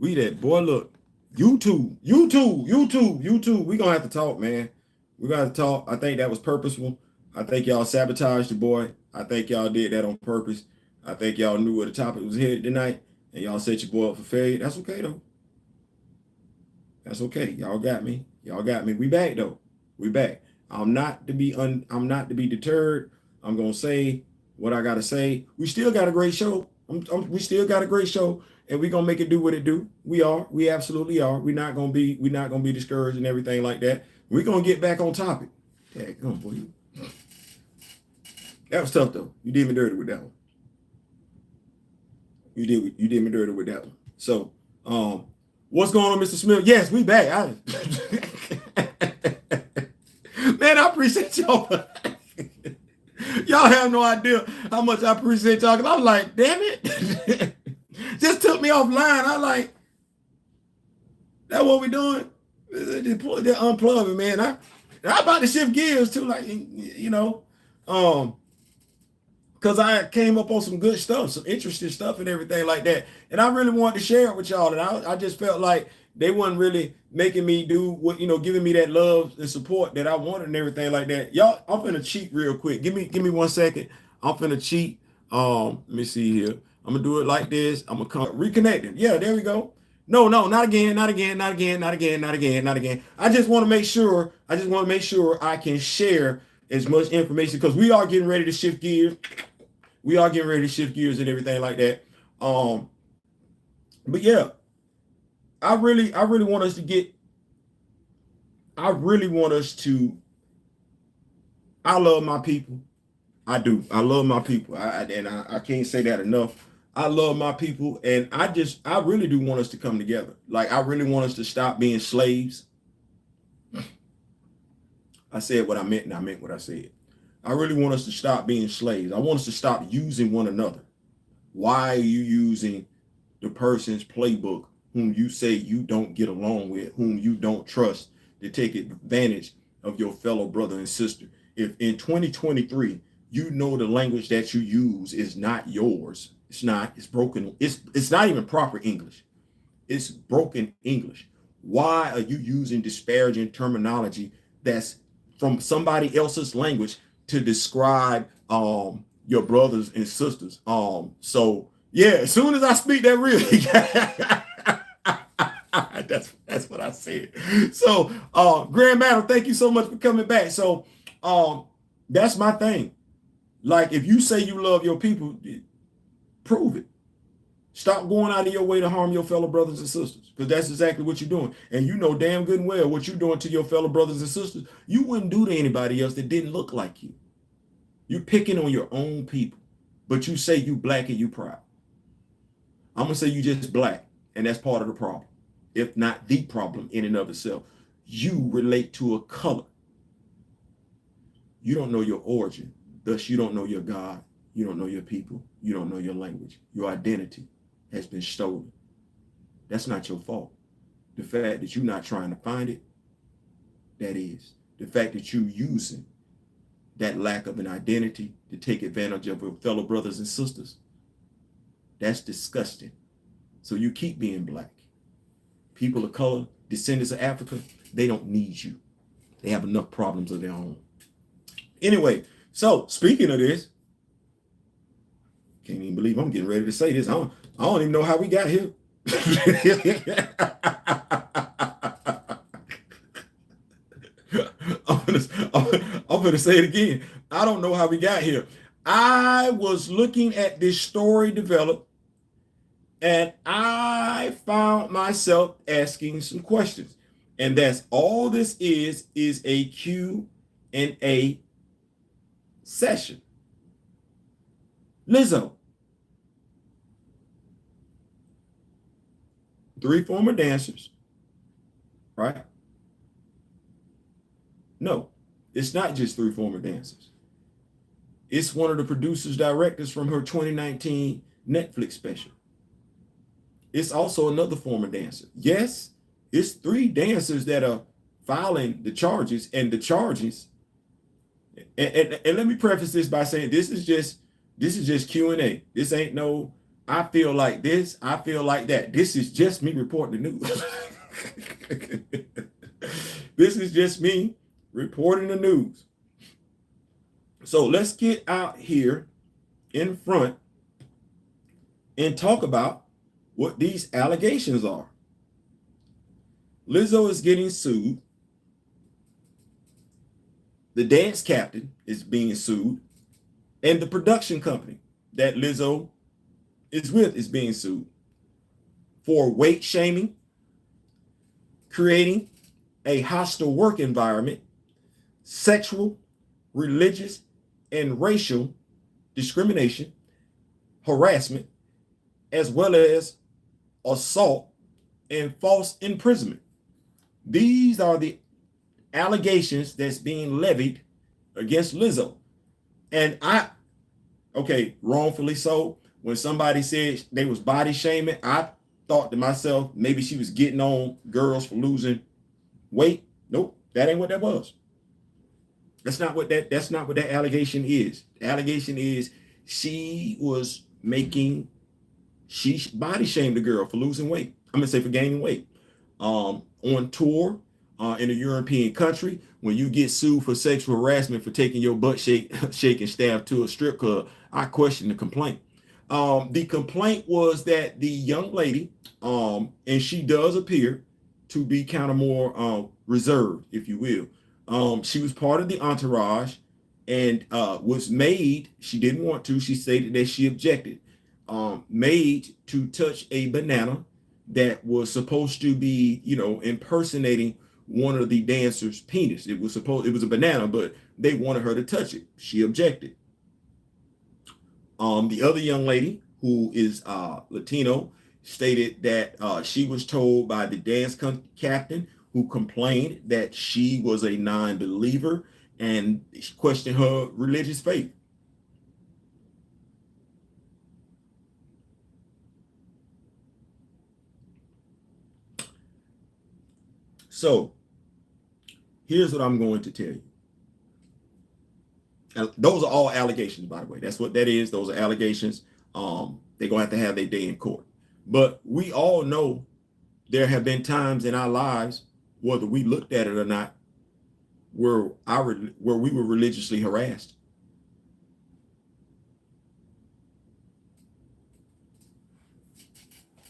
We that boy. Look, YouTube. We gonna have to talk, man. We gotta talk. I think that was purposeful. I think y'all sabotaged the boy. I think y'all did that on purpose. I think y'all knew where the topic was headed tonight, and y'all set your boy up for failure. That's okay though. That's okay. Y'all got me. Y'all got me. We back though. We back. I'm not to be deterred. I'm gonna say what I gotta say. We still got a great show. We still got a great show, and we gonna make it do what it do. We are. We absolutely are. We're not gonna be discouraged and everything like that. We're gonna get back on topic. Yeah, come on, boy. That was tough though. You did me dirty with that one. You did me dirty with that one. So, what's going on, Mr. Smith? Yes, we back. Man, I appreciate y'all. Y'all have no idea how much I appreciate y'all. Cause I was like, damn it. Just took me offline. I like, that what we doing? They're unplugging, man. I about to shift gears too, like, you know, because I came up on some good stuff, some interesting stuff and everything like that. And I really wanted to share it with y'all. And I just felt like they wasn't really making me do what, you know, giving me that love and support that I wanted and everything like that. Y'all, I'm finna cheat real quick. Give me 1 second. I'm finna cheat. Let me see here. I'm gonna do it like this. I'm gonna come reconnecting. Yeah, there we go. No, not again. I just want to make sure I can share as much information because we are getting ready to shift gears. We are getting ready to shift gears and everything like that. But yeah, I really want us to get. I really want us to. I love my people. I do. I love my people. I can't say that enough. I love my people, and I really do want us to come together. Like, I really want us to stop being slaves. I said what I meant, and I meant what I said. I really want us to stop being slaves. I want us to stop using one another. Why are you using the person's playbook whom you say you don't get along with, whom you don't trust, to take advantage of your fellow brother and sister? If in 2023, you know the language that you use is not yours, it's broken. It's not even proper English. It's broken English. Why are you using disparaging terminology that's from somebody else's language to describe your brothers and sisters? So yeah, as soon as I speak that really, that's what I said. So Grand Madam, thank you so much for coming back. So that's my thing. Like, if you say you love your people, prove it. Stop going out of your way to harm your fellow brothers and sisters, because that's exactly what you're doing. And you know damn good and well what you're doing to your fellow brothers and sisters, you wouldn't do to anybody else that didn't look like you. You're picking on your own people, but you say you black and you proud. I'm going to say you just black, and that's part of the problem, if not the problem in and of itself. You relate to a color. You don't know your origin. Thus, you don't know your God. You don't know your people. You don't know your language. Your identity has been stolen. That's not your fault. The fact that you're not trying to find it, that is. The fact that you're using that lack of an identity to take advantage of your fellow brothers and sisters, that's disgusting. So you keep being black. People of color, descendants of Africa, they don't need you. They have enough problems of their own. Anyway, so speaking of this, can't even believe I'm getting ready to say this. I don't even know how we got here. I'm gonna say it again. I don't know how we got here. I was looking at this story develop, and I found myself asking some questions. And that's all this is a Q&A session. Lizzo. 3 former dancers, right? No, it's not just 3 former dancers. It's one of the producers, directors from her 2019 Netflix special. It's also another former dancer. Yes, it's 3 dancers that are filing the charges, and the charges. And let me preface this by saying this is just Q&A. This ain't no I feel like this, I feel like that. This is just me reporting the news. This is just me reporting the news. So let's get out here in front and talk about what these allegations are. Lizzo is getting sued. The dance captain is being sued. And the production company that Lizzo is with is being sued for weight shaming, creating a hostile work environment, sexual, religious, and racial discrimination, harassment, as well as assault and false imprisonment. These are the allegations that's being levied against Lizzo. And okay, wrongfully so. When somebody said they was body shaming, I thought to myself, maybe she was getting on girls for losing weight. Nope, that ain't what that was. That's not what that allegation is. The allegation is she body shamed the girl for losing weight. I'm gonna say for gaining weight. On tour in a European country, when you get sued for sexual harassment for taking your butt shaking staff to a strip club, I question the complaint. The complaint was that the young lady, and she does appear to be kind of more reserved, if you will. She was part of the entourage and was made, she didn't want to, she stated that she objected, made to touch a banana that was supposed to be, impersonating one of the dancers' penis. It was a banana, but they wanted her to touch it. She objected. The other young lady, who is Latino, stated that she was told by the dance captain, who complained that she was a non-believer and questioned her religious faith. So here's what I'm going to tell you. Those are all allegations, by the way. That's what that is. Those are allegations. They're going to have their day in court. But we all know there have been times in our lives, whether we looked at it or not, where we were religiously harassed.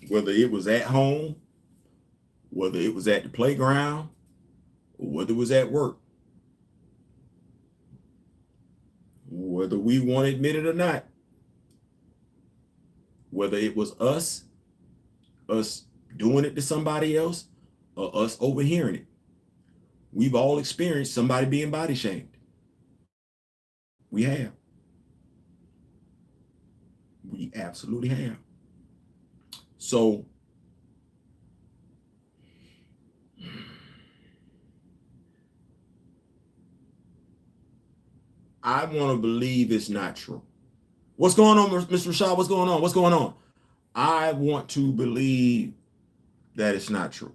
Whether it was at home, whether it was at the playground, or whether it was at work. Whether we want to admit it or not, whether it was us doing it to somebody else, or us overhearing it, we've all experienced somebody being body shamed. We have. We absolutely have. So I want to believe it's not true. What's going on, Mr. Rashad? What's going on? What's going on? I want to believe that it's not true.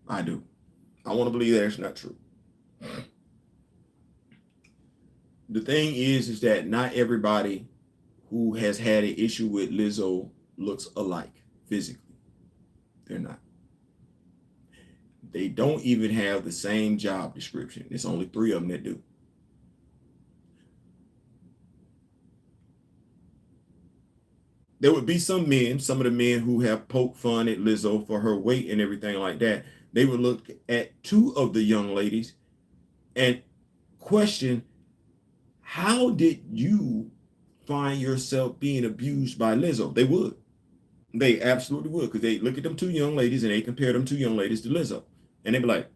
I do. I want to believe that it's not true. The thing is that not everybody who has had an issue with Lizzo looks alike physically. They're not. They don't even have the same job description. There's only 3 of them that do. There would be some of the men who have poked fun at Lizzo for her weight and everything like that. They would look at 2 of the young ladies and question, how did you find yourself being abused by Lizzo? They would. They absolutely would, because they look at them 2 young ladies and they compare them 2 young ladies to Lizzo. And they'd be like,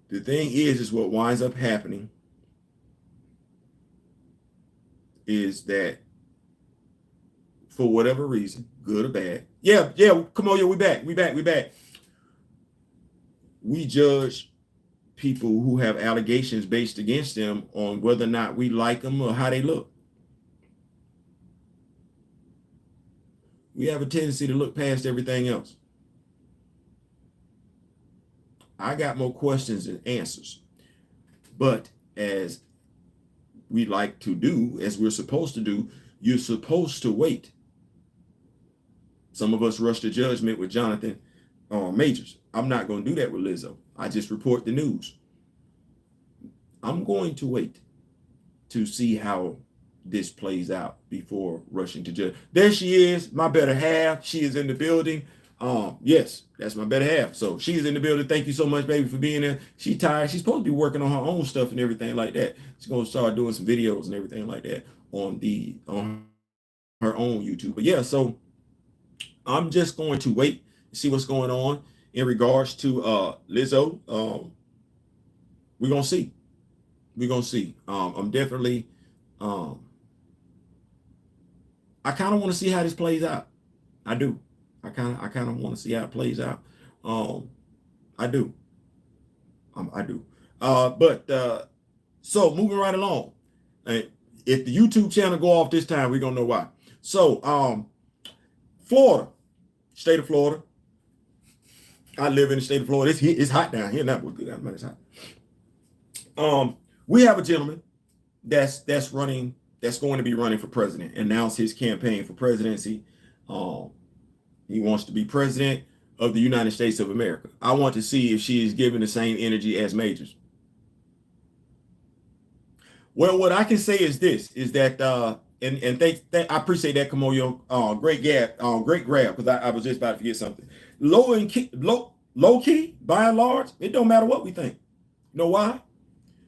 the thing is what winds up happening is that for whatever reason, good or bad, come on, we back. We judge people who have allegations based against them on whether or not we like them or how they look. We have a tendency to look past everything else. I got more questions than answers. But as we like to do, as we're supposed to do, you're supposed to wait. Some of us rush to judgment with Jonathan Majors. I'm not going to do that with Lizzo. I just report the news. I'm going to wait to see how this plays out before rushing to judge. There she is, my better half. She is in the building. Yes, that's my better half. So she's in the building. Thank you so much, baby, for being there. She's tired. She's supposed to be working on her own stuff and everything like that. She's going to start doing some videos and everything like that on her own YouTube. But yeah, so I'm just going to wait and see what's going on in regards to Lizzo. We're gonna see. We're gonna see. I'm definitely I kind of want to see how this plays out. I do. I kind of want to see how it plays out. I do. I do. So moving right along. If the YouTube channel go off this time, we're gonna know why. So Florida, state of Florida. I live in the state of Florida. It's hot down here. It's hot. We have a gentleman that's going to be running for president. Announced his campaign for presidency. He wants to be president of the United States of America. I want to see if she is given the same energy as Majors. Well, what I can say is this: is that I appreciate that, Kamoyo. Great grab, because I was just about to forget something. Low key, by and large, it don't matter what we think. You know why?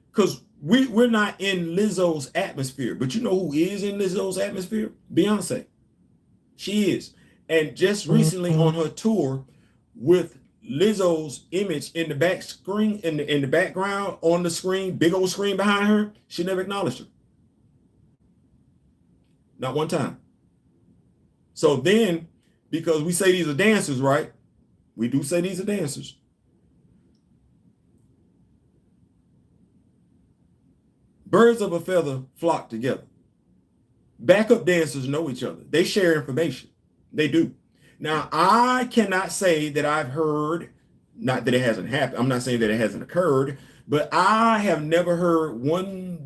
Because we're not in Lizzo's atmosphere. But you know who is in Lizzo's atmosphere? Beyonce. She is. And just recently on her tour, with Lizzo's image in the back screen, in the background on the screen, big old screen behind her, she never acknowledged her. Not one time. So then, because we say these are dancers, right? We do say these are dancers. Birds of a feather flock together. Backup dancers know each other. They share information. They do. Now, I cannot say that I've heard, not that it hasn't happened. I'm not saying that it hasn't occurred, but I have never heard one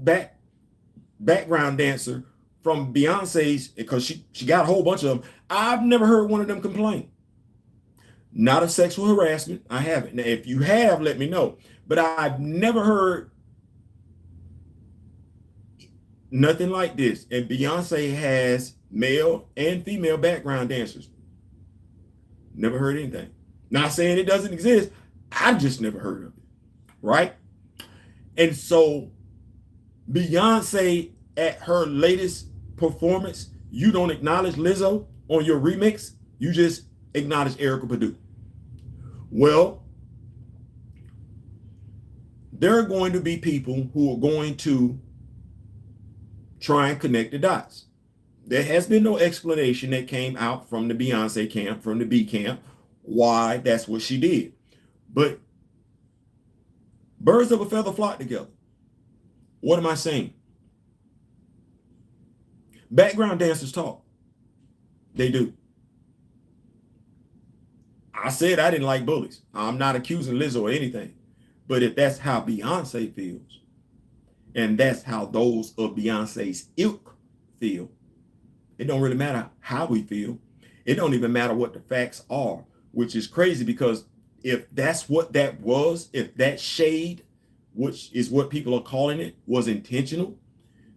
background dancer from Beyonce's, because she got a whole bunch of them. I've never heard one of them complain. Not of sexual harassment. I haven't. Now, if you have, let me know. But I've never heard nothing like this. And Beyonce has male and female background dancers. Never heard anything. Not saying it doesn't exist. I've just never heard of it. Right? And so Beyonce, at her latest performance, you don't acknowledge Lizzo on your remix. You just acknowledge Erykah Badu. Well, there are going to be people who are going to try and connect the dots. There has been no explanation that came out from the Beyonce camp, from the B camp, why that's what she did. But birds of a feather flock together. What am I saying? Background dancers talk. They do. I said I didn't like bullies. I'm not accusing Lizzo or anything. But if that's how Beyonce feels, and that's how those of Beyonce's ilk feel, it don't really matter how we feel. It don't even matter what the facts are, which is crazy, because if that's what that was, if that shade, which is what people are calling it, was intentional,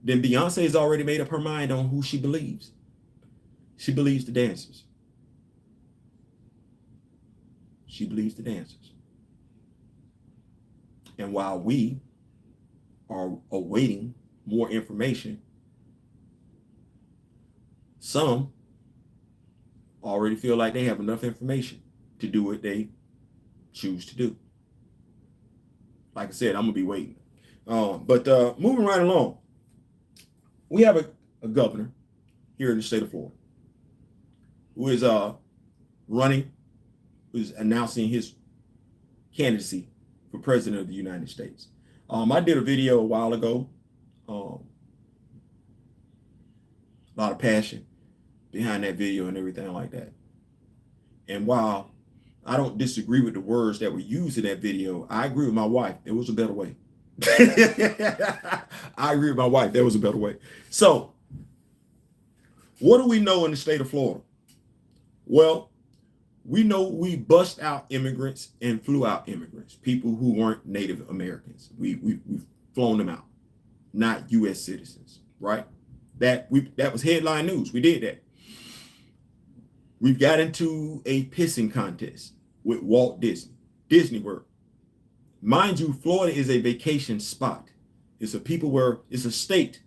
then Beyonce has already made up her mind on who she believes. She believes the dancers. She believes the dancers. And while we are awaiting more information, some already feel like they have enough information to do what they choose to do. Like I said, I'm gonna be waiting. But moving right along, we have a governor here in the state of Florida who is who's announcing his candidacy for president of the United States. I did a video a while ago. A lot of passion behind that video and everything like that. And while I don't disagree with the words that were used in that video, I agree with my wife. There was a better way. I agree with my wife. There was a better way. So, what do we know in the state of Florida? Well, we know we bust out immigrants and flew out immigrants, people who weren't Native Americans. We've flown them out, not U.S. citizens, right? That was headline news. We did that. We've got into a pissing contest with Walt Disney World. Mind you, Florida is a vacation spot. It's a state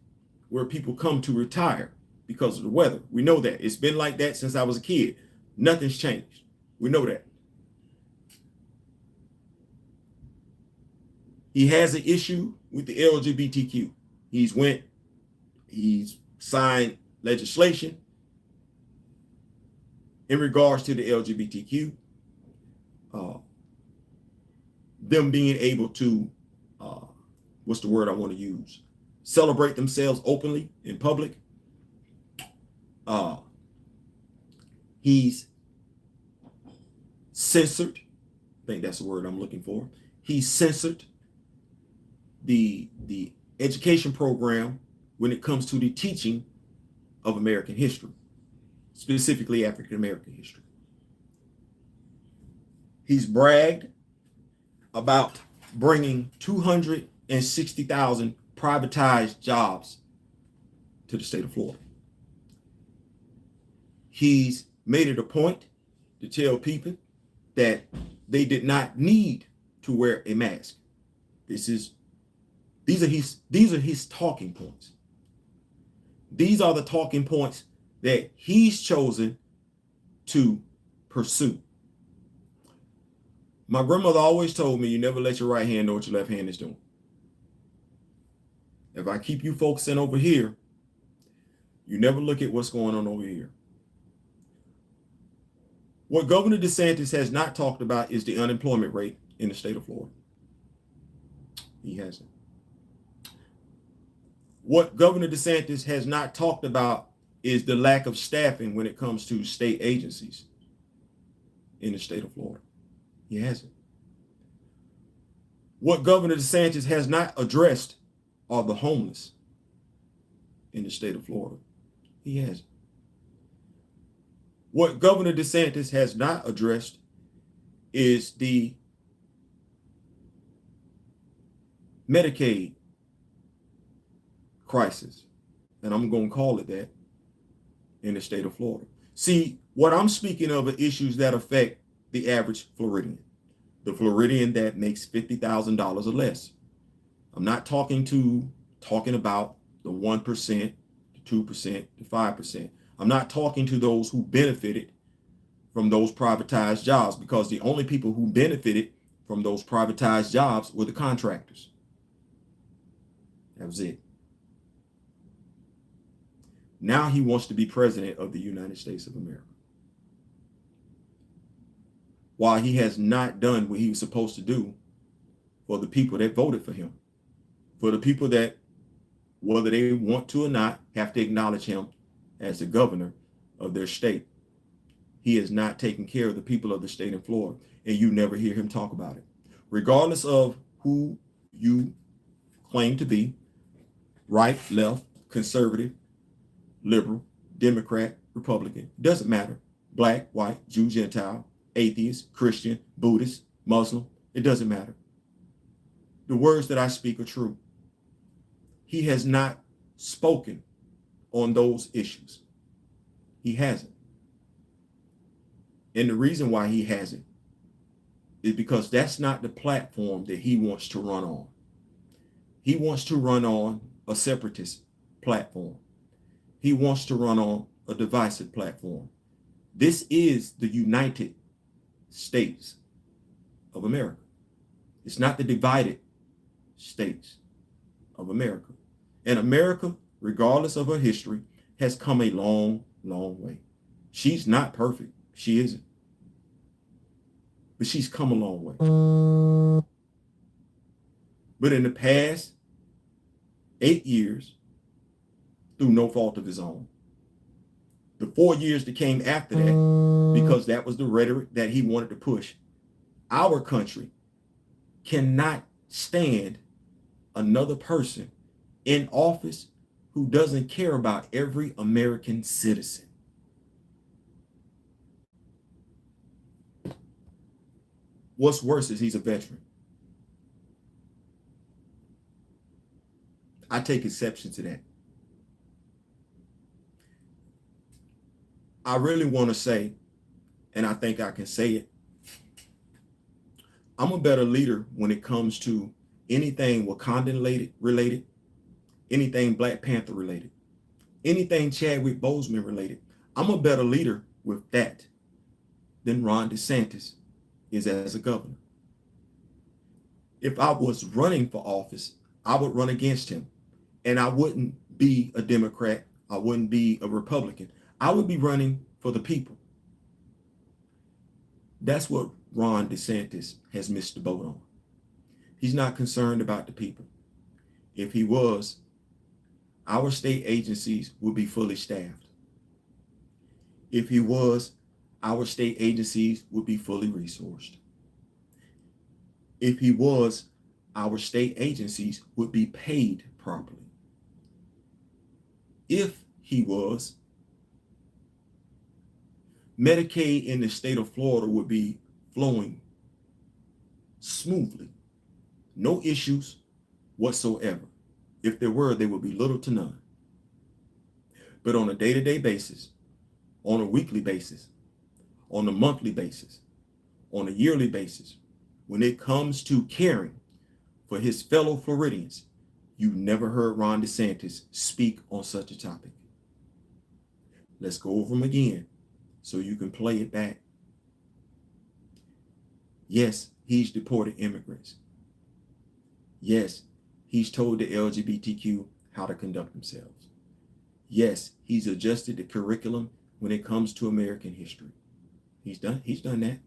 where people come to retire because of the weather. We know that. It's been like that since I was a kid. Nothing's changed. We know that. He has an issue with the LGBTQ. He's signed legislation in regards to the LGBTQ. Them being able to, what's the word I want to use? Celebrate themselves openly in public. He's censored. I think that's the word I'm looking for. He's censored the education program when it comes to the teaching of American history, specifically African American history. He's bragged about bringing 260,000 privatized jobs to the state of Florida. He's made it a point to tell people that they did not need to wear a mask. These are his talking points. These are the talking points that he's chosen to pursue. My grandmother always told me, you never let your right hand know what your left hand is doing. If I keep you focusing over here, you never look at what's going on over here. What Governor DeSantis has not talked about is the unemployment rate in the state of Florida. He hasn't. What Governor DeSantis has not talked about is the lack of staffing when it comes to state agencies in the state of Florida. He hasn't. What Governor DeSantis has not addressed are the homeless in the state of Florida. He hasn't. What Governor DeSantis has not addressed is the Medicaid crisis, and I'm going to call it that, in the state of Florida. See, what I'm speaking of are issues that affect the average Floridian, the Floridian that makes $50,000 or less. I'm not talking about the 1%, the 2%, the 5%. I'm not talking to those who benefited from those privatized jobs, because the only people who benefited from those privatized jobs were the contractors. That was it. Now he wants to be president of the United States of America, while he has not done what he was supposed to do for the people that voted for him, for the people that, whether they want to or not, have to acknowledge him as the governor of their state. He is not taking care of the people of the state in Florida, and you never hear him talk about it. Regardless of who you claim to be, right, left, conservative, liberal, Democrat, Republican, doesn't matter. Black, white, Jew, Gentile, atheist, Christian, Buddhist, Muslim, it doesn't matter. The words that I speak are true. He has not spoken on those issues. He hasn't. And the reason why he hasn't is because that's not the platform that he wants to run on. He wants to run on a separatist platform. He wants to run on a divisive platform. This is the United States of America. It's not the divided states of America. And America, regardless of her history, has come a long, long way. She's not perfect. She isn't. But she's come a long way. But in the past 8 years, through no fault of his own, the 4 years that came after that, because that was the rhetoric that he wanted to push, our country cannot stand another person in office who doesn't care about every American citizen. What's worse is he's a veteran. I take exception to that. I really want to say, and I think I can say it, I'm a better leader when it comes to anything Wakandan related, anything Black Panther related, anything Chadwick Boseman related. I'm a better leader with that than Ron DeSantis is as a governor. If I was running for office, I would run against him, and I wouldn't be a Democrat. I wouldn't be a Republican. I would be running for the people. That's what Ron DeSantis has missed the boat on. He's not concerned about the people. If he was, our state agencies would be fully staffed. If he was, our state agencies would be fully resourced. If he was, our state agencies would be paid properly. If he was, Medicaid in the state of Florida would be flowing smoothly. No issues whatsoever. If there were, there would be little to none. But on a day-to-day basis, on a weekly basis, on a monthly basis, on a yearly basis, when it comes to caring for his fellow Floridians, you never heard Ron DeSantis speak on such a topic. Let's go over them again so you can play it back. Yes, he's deported immigrants. Yes, he's told the LGBTQ how to conduct themselves. Yes, he's adjusted the curriculum when it comes to American history. He's done that.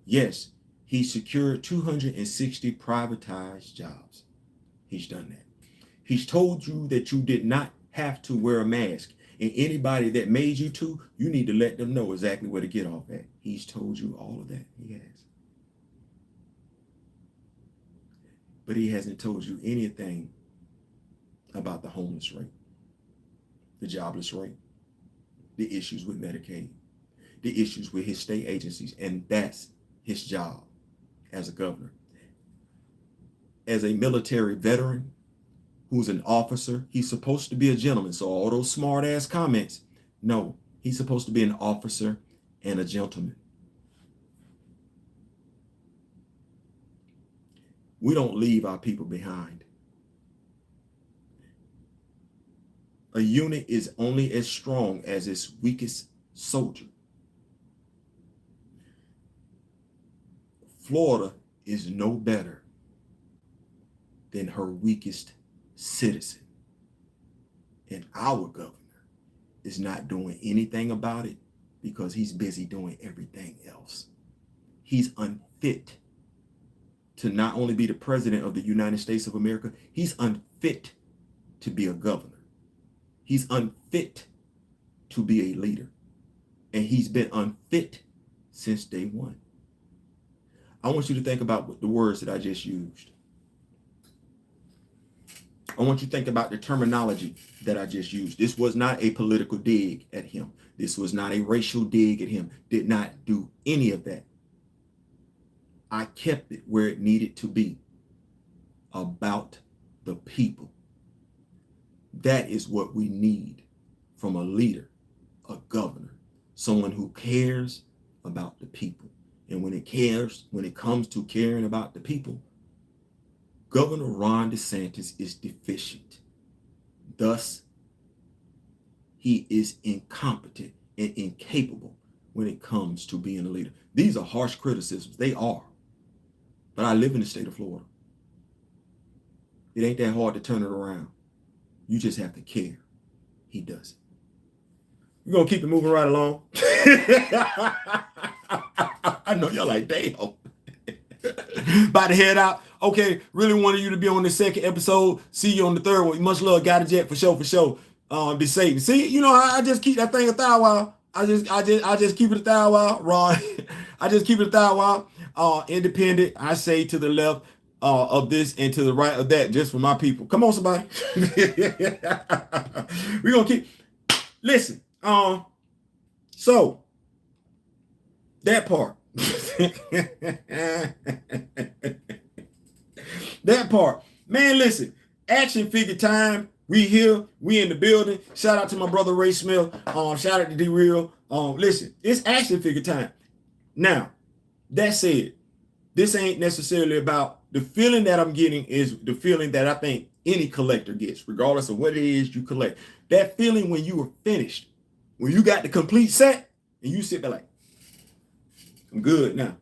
Yes, he secured 260 privatized jobs. He's done that. He's told you that you did not have to wear a mask. And anybody that made you to, you need to let them know exactly where to get off at. He's told you all of that. He has. But he hasn't told you anything about the homeless rate, the jobless rate, the issues with Medicaid, the issues with his state agencies. And that's his job as a governor. As a military veteran who's an officer, he's supposed to be a gentleman. So all those smart ass comments, no, he's supposed to be an officer and a gentleman. We don't leave our people behind. A unit is only as strong as its weakest soldier. Florida is no better than her weakest citizen. And our governor is not doing anything about it because he's busy doing everything else. He's unfit to not only be the president of the United States of America, he's unfit to be a governor. He's unfit to be a leader. And he's been unfit since day one. I want you to think about the words that I just used. I want you to think about the terminology that I just used. This was not a political dig at him. This was not a racial dig at him. Did not do any of that. I kept it where it needed to be, about the people. That is what we need from a leader, a governor, someone who cares about the people. And when it comes to caring about the people, Governor Ron DeSantis is deficient. Thus, he is incompetent and incapable when it comes to being a leader. These are harsh criticisms. They are. But I live in the state of Florida. It ain't that hard to turn it around. You just have to care. He does it. We're going to keep it moving right along. I know y'all like, damn. About to head out. Okay, really wanted you to be on the second episode. See you on the third one. Much love, Got a Jet, for sure. Be safe. See, you know, I just keep that thing a thou while. I just keep it a thou while, Ron. I just keep it a thou while. Independent, I say to the left, of this and to the right of that, just for my people. Come on, somebody. We're gonna keep listen. So that part. That part. Man, listen. Action figure time. We here. We in the building. Shout out to my brother Ray Smith. Shout out to D-Real. Listen, it's action figure time. Now, that said, this ain't necessarily about the feeling that I'm getting is the feeling that I think any collector gets, regardless of what it is you collect. That feeling when you were finished, when you got the complete set, and you sit there like, I'm good now.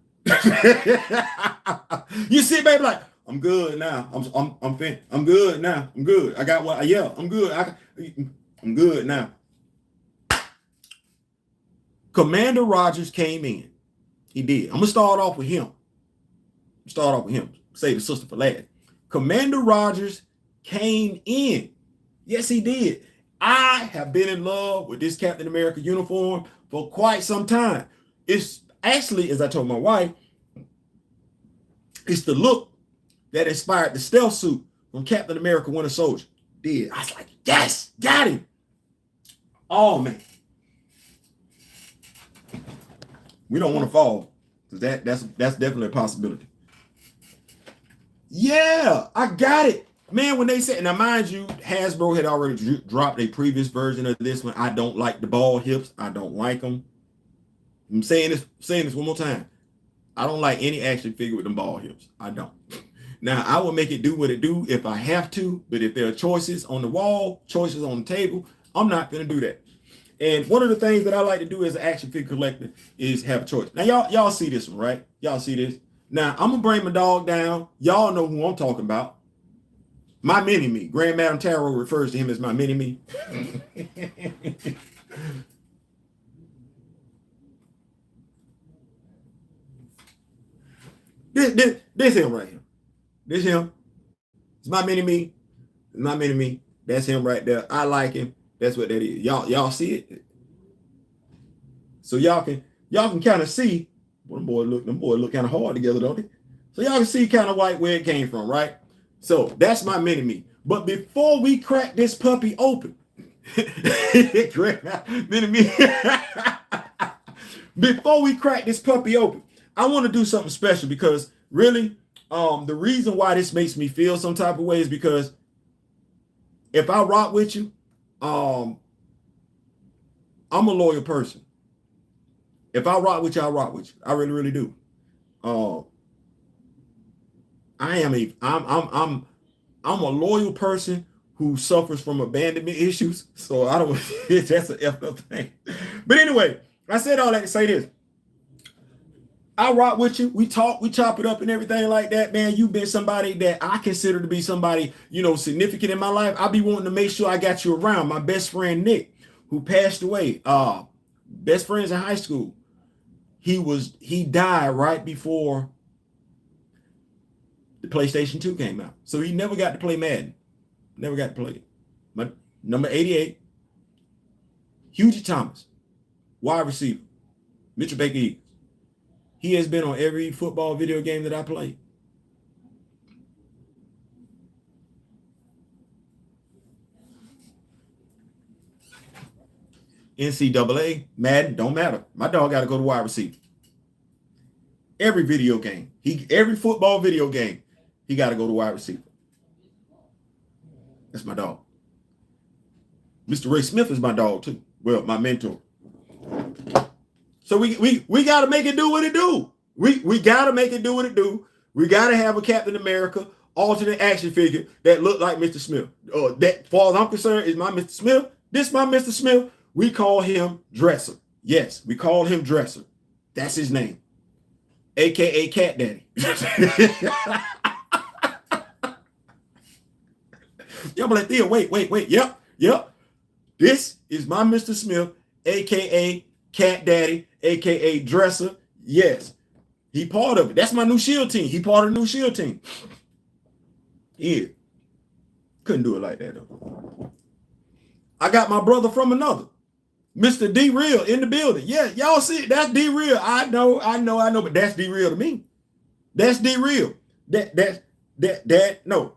You sit back like, I'm good now. I'm finished. I'm good now. I'm good. I got what? Yeah, I'm good. I'm good now. Commander Rogers came in. He did. I'm gonna start off with him. Say the sister for last. Commander Rogers came in. Yes, he did. I have been in love with this Captain America uniform for quite some time. It's actually, as I told my wife, it's the look that inspired the stealth suit from Captain America Winter Soldier. Did. I was like, yes, got him. Oh, man. We don't want to fall. That's definitely a possibility. Yeah, I got it. Man, when they said, now mind you, Hasbro had already dropped a previous version of this one. I don't like the bald hips. I don't like them. I'm saying this one more time. I don't like any action figure with them bald hips. I don't. Now, I will make it do what it do if I have to, but if there are choices on the wall, choices on the table, I'm not going to do that. And one of the things that I like to do as an action figure collector is have a choice. Now, y'all see this one, right? Y'all see this? Now, I'm going to bring my dog down. Y'all know who I'm talking about. My mini-me. Grand Madam Tarot refers to him as my mini-me. This him right here. This him. It's my mini-me. It's my mini-me. That's him right there. I like him. That's what that is. Y'all see it? So y'all can kind of see. Them boys look kind of hard together, don't they? So y'all can see kind of where it came from, right? So that's my mini-me. But before we crack this puppy open, mini-me. Before we crack this puppy open, I want to do something special because really, the reason why this makes me feel some type of way is because if I rock with you, I'm a loyal person. If I rock with you, I rock with you. I really, really do. I'm a loyal person who suffers from abandonment issues. So I don't. That's an effed up thing. But anyway, I said all that to say this. I rock with you. We talk, we chop it up and everything like that, man. You've been somebody that I consider to be somebody, significant in my life. I'll be wanting to make sure I got you around. My best friend, Nick, who passed away, best friends in high school. He died right before the PlayStation 2 came out. So he never got to play Madden. Never got to play it. My number 88, Hughie Thomas, wide receiver, Mitchell Baker Eagles. He has been on every football video game that I played. NCAA, Madden, don't matter. My dog got to go to wide receiver. Every video game, every football video game, he got to go to wide receiver. That's my dog. Mr. Ray Smith is my dog too. Well, my mentor. So we got to make it do what it do. We got to make it do what it do. We got to have a Captain America alternate action figure that look like Mr. Smith. That, as far as I'm concerned, is my Mr. Smith. This my Mr. Smith. We call him Dresser. Yes, we call him Dresser. That's his name. AKA Cat Daddy. Y'all be like, Theo, wait. Yep. This is my Mr. Smith, AKA Cat Daddy, AKA Dresser. Yes, he part of it. That's my new SHIELD team. He part of the new SHIELD team. Yeah. Couldn't do it like that though. I got my brother from another. Mr. D-Real in the building. Yeah, y'all see it. That's D-Real. I know, but that's D-Real to me. That's D-Real. No,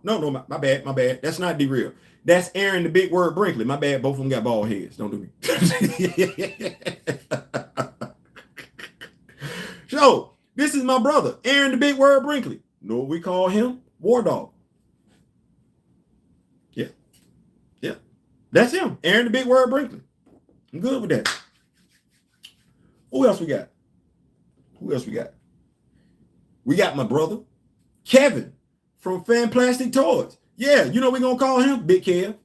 my bad. That's not D-Real. That's Aaron the Big Word Brinkley. My bad. Both of them got bald heads. Don't do me. So this is my brother, Aaron the Big Word Brinkley. Know what we call him? War Dog. Yeah. That's him, Aaron the Big Word Brinkley. I'm good with that. Who else we got? We got my brother, Kevin from Fan Plastic Toys. Yeah, you know we're going to call him Big Kev.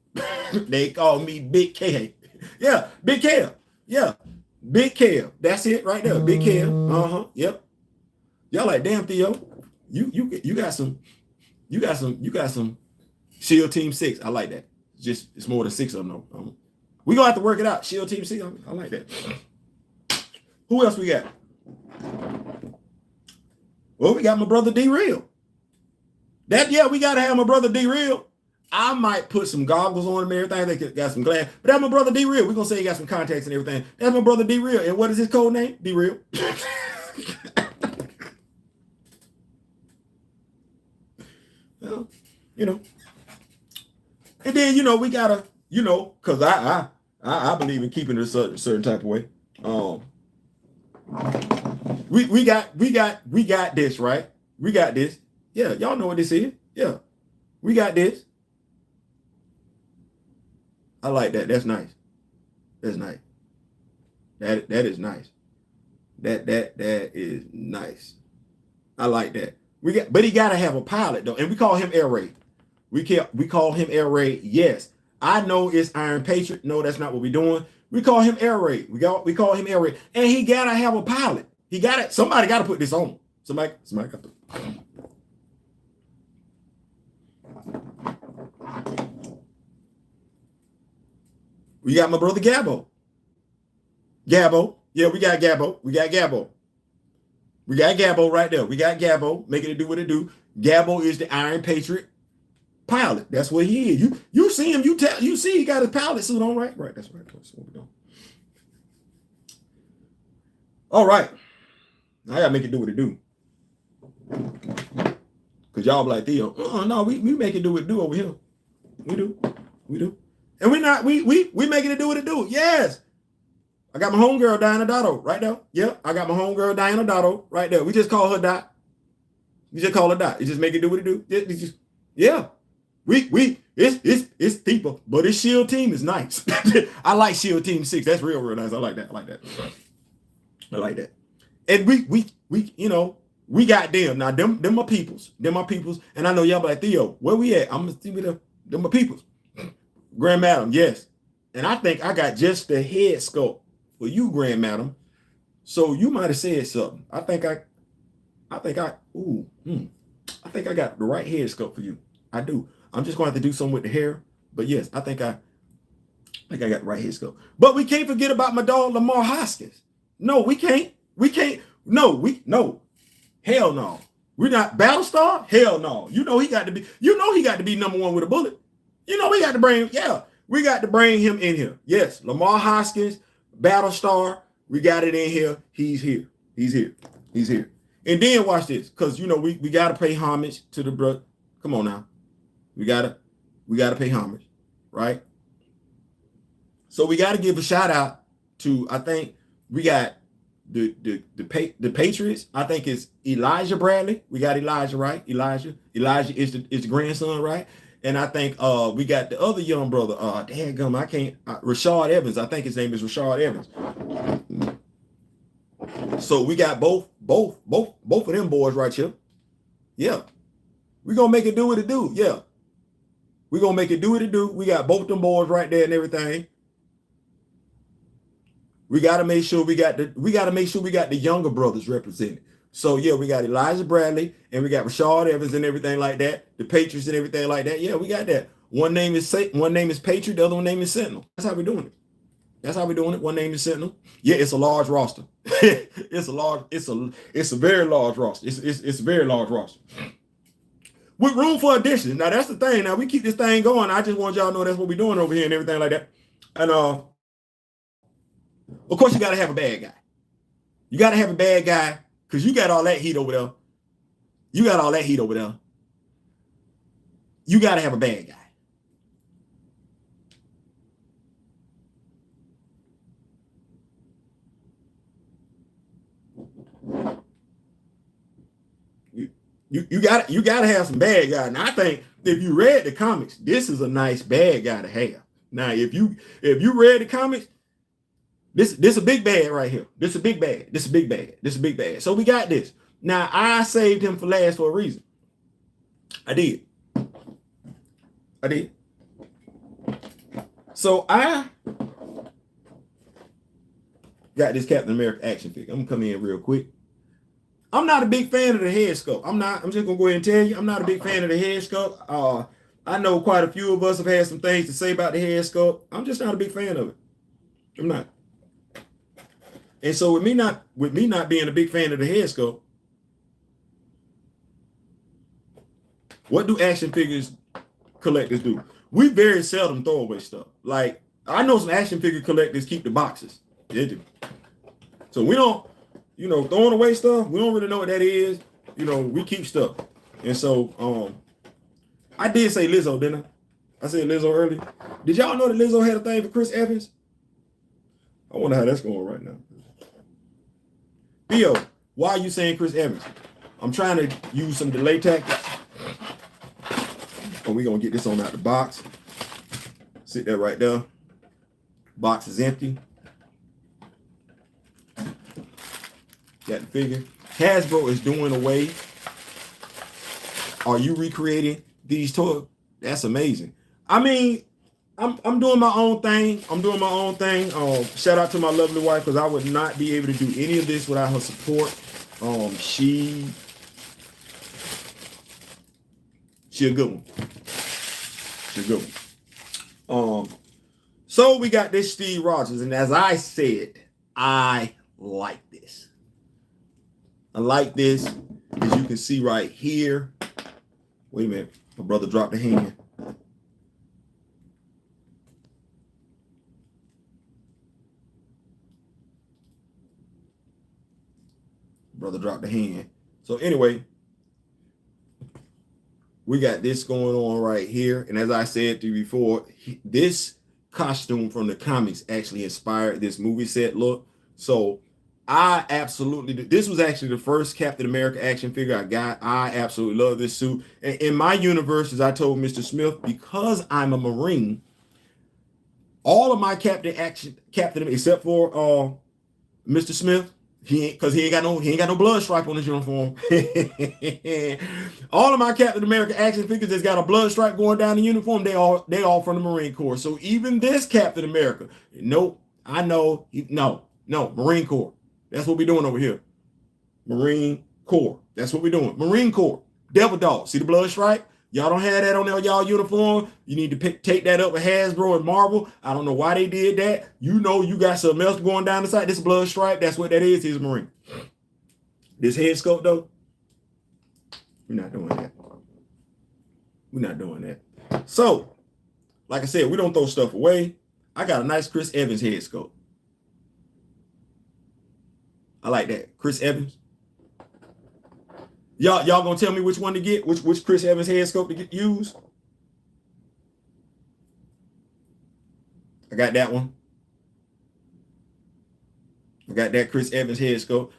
They call me Big Kev. Yeah, Big Kev. Yeah, Big Kev. That's it right there. Big Kev. Yep. Y'all like, damn, Theo, you got some SEAL Team 6. I like that. It's more than 6 of them though. We gonna have to work it out. SEAL Team 6. I like that. Who else we got? Well, we got my brother D-Real. We gotta have my brother D-Real. I might put some goggles on him and everything. They got some glass, but that's my brother D-Real. We're gonna say he got some contacts and everything. That's my brother D-Real. And what is his code name? D-Real. Well, and then we gotta, because I believe in keeping it a certain type of way. We got this, right? We got this. Yeah, y'all know what this is. Yeah, we got this. I like that. That's nice. That's nice. That is nice. That is nice. I like that. But he gotta have a pilot though, and we call him Air Raid. We call him Air Raid. Yes, I know it's Iron Patriot. No, that's not what we're doing. We call him Air Raid. We call him Air Raid, and he gotta have a pilot. Somebody gotta put this on. Somebody got to. We got my brother Gabbo. Gabbo. Yeah, we got Gabbo. We got Gabbo right there. We got Gabbo making it do what it do. Gabbo is the Iron Patriot pilot. That's what he is. You see him. You see he got his pilot suit on, right? Right. That's right. That's what we're doing. All right. I gotta make it do what it do. Cause y'all be like, Theo, no, we make it do what it do over here. We do. And we making it do what it do. Yes. I got my homegirl Diana Dotto right there. Yep, I got my homegirl Diana Dotto right there. We just call her Dot. We just call her Dot. You just make it do what it do. Yeah. It's people, but this SEAL team is nice. I like SEAL Team 6. That's real nice. I like that. And we got them. Now them my peoples. And I know y'all be like, Theo, where we at? I'm gonna see with them my peoples. Grand Madam, yes. And I think I got just the head sculpt for you, Grand Madam. So you might have said something. I think I got the right head sculpt for you. I do. I'm just going to have to do something with the hair. But yes, I think I got the right head sculpt. But we can't forget about my dog Lamar Hoskins. No, we can't. No. Hell no. We're not Battlestar? Hell no. He got to be number 1 with a bullet. We got to bring him in here. Yes, Lamar Hoskins, Battlestar, we got it in here. He's here. And then watch this, because we got to pay homage to the brother. Come on now. We gotta pay homage, right? So we gotta give a shout out to, I think we got the Patriots. I think it's Elijah Bradley. We got Elijah, right? Elijah is the grandson, right? And I think we got the other young brother. Rashard Evans. I think his name is Rashard Evans. So we got both of them boys right here. Yeah. We're gonna make it do what it do. Yeah. We're gonna make it do what it do. We got both them boys right there and everything. We gotta make sure we got the younger brothers represented. So yeah, we got Elijah Bradley and we got Rashard Evans and everything like that. The Patriots and everything like that. Yeah, we got that. One name is Patriot, the other one name is Sentinel. That's how we're doing it. One name is Sentinel. Yeah, it's a large roster. It's a very large roster. It's a very large roster. With room for additions. Now that's the thing. Now we keep this thing going. I just want y'all to know that's what we're doing over here and everything like that. And of course you gotta have a bad guy. You gotta have a bad guy because you got all that heat over there. you got to have a bad guy. You got to have some bad guys. And I think if you read the comics, this is a nice bad guy to have. Now, if you read the comics, this a big bad right here. This a big bad. This a big bad. This a big bad. So we got this. Now I saved him for last for a reason. I did. So I got this Captain America action figure. I'm gonna come in real quick. I'm not a big fan of the head sculpt. I'm just gonna go ahead and tell you, I'm not a big fan of the head sculpt. I know quite a few of us have had some things to say about the head sculpt. I'm just not a big fan of it. I'm not. And so with me not being a big fan of the head sculpt, what do action figures collectors do? We very seldom throw away stuff. Like, I know some action figure collectors keep the boxes. They do. So we don't, throwing away stuff, we don't really know what that is. We keep stuff. And so I did say Lizzo, didn't I? I said Lizzo earlier. Did y'all know that Lizzo had a thing for Chris Evans? I wonder how that's going right now. Theo, why are you saying Chris Evans? I'm trying to use some delay tactics. And we're going to get this on out the box. Sit there right there. Box is empty. Got the figure. Hasbro is doing away. Are you recreating these toys? That's amazing. I mean, I'm doing my own thing. Shout out to my lovely wife, because I would not be able to do any of this without her support. She a good one. So we got this Steve Rogers, and as I said, I like this. As you can see right here. Wait a minute, my brother dropped the hand. So anyway, we got this going on right here. And as I said to you before, this costume from the comics actually inspired this movie set look. So this was actually the first Captain America action figure I got. I absolutely love this suit. And in my universe, as I told Mr. Smith, because I'm a Marine, all of my Captain except for Mr. Smith, because he ain't got no blood stripe on his uniform. All of my Captain America action figures that's got a blood stripe going down the uniform, they all from the Marine Corps. So even this Captain America, Marine Corps. That's what we're doing over here. Marine Corps. That's what we're doing. Marine Corps. Devil Dog. See the blood stripe? Y'all don't have that on y'all uniform. You need to take that up with Hasbro and Marvel. I don't know why they did that. You got something else going down the side. This blood stripe, that's what that is. He's a Marine. This head sculpt, though, we're not doing that. So, like I said, we don't throw stuff away. I got a nice Chris Evans head sculpt. I like that. Chris Evans. Y'all gonna tell me which one to get? Which Chris Evans head sculpt to use? I got that one. I got that Chris Evans head sculpt.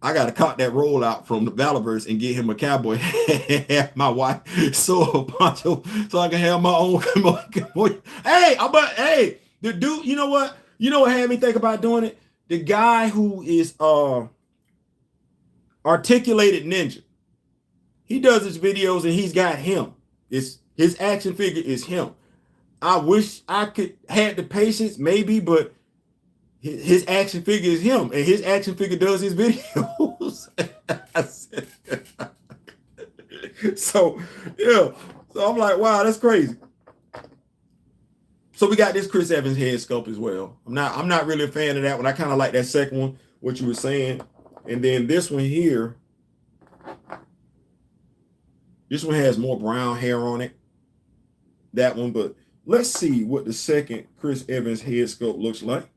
I gotta cut that roll out from the Valaverse and get him a cowboy hat. My wife sew a poncho so I can have my own. Hey, the dude. You know what? Had me think about doing it? The guy who is Articulated Ninja. He does his videos and he's got him. His action figure is him. I wish I could had the patience, maybe, but his action figure is him, and his action figure does his videos. So I'm like, wow, that's crazy. So we got this Chris Evans head sculpt as well. I'm not really a fan of that one. I kind of like that second one, what you were saying. And then this one here, this one has more brown hair on it. That one, but let's see what the second Chris Evans head sculpt looks like.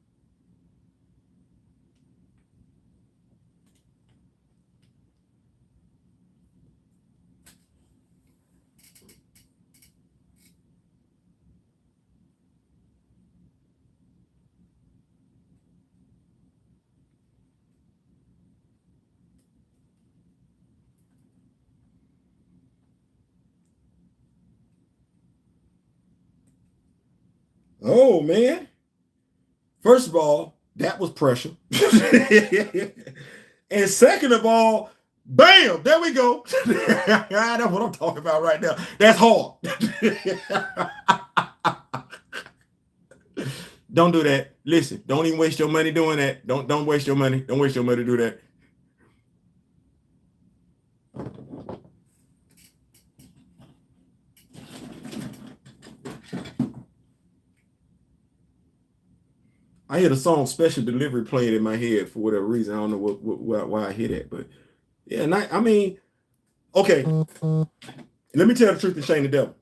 Oh man. First of all, that was pressure. And second of all, bam, there we go. That's what I'm talking about right now. That's hard. Don't do that. Listen, don't even waste your money doing that. Don't waste your money. Don't waste your money to do that. I hear the song Special Delivery playing in my head for whatever reason. I don't know why I hear that, but yeah, and I mean, okay. Let me tell the truth and shame the devil.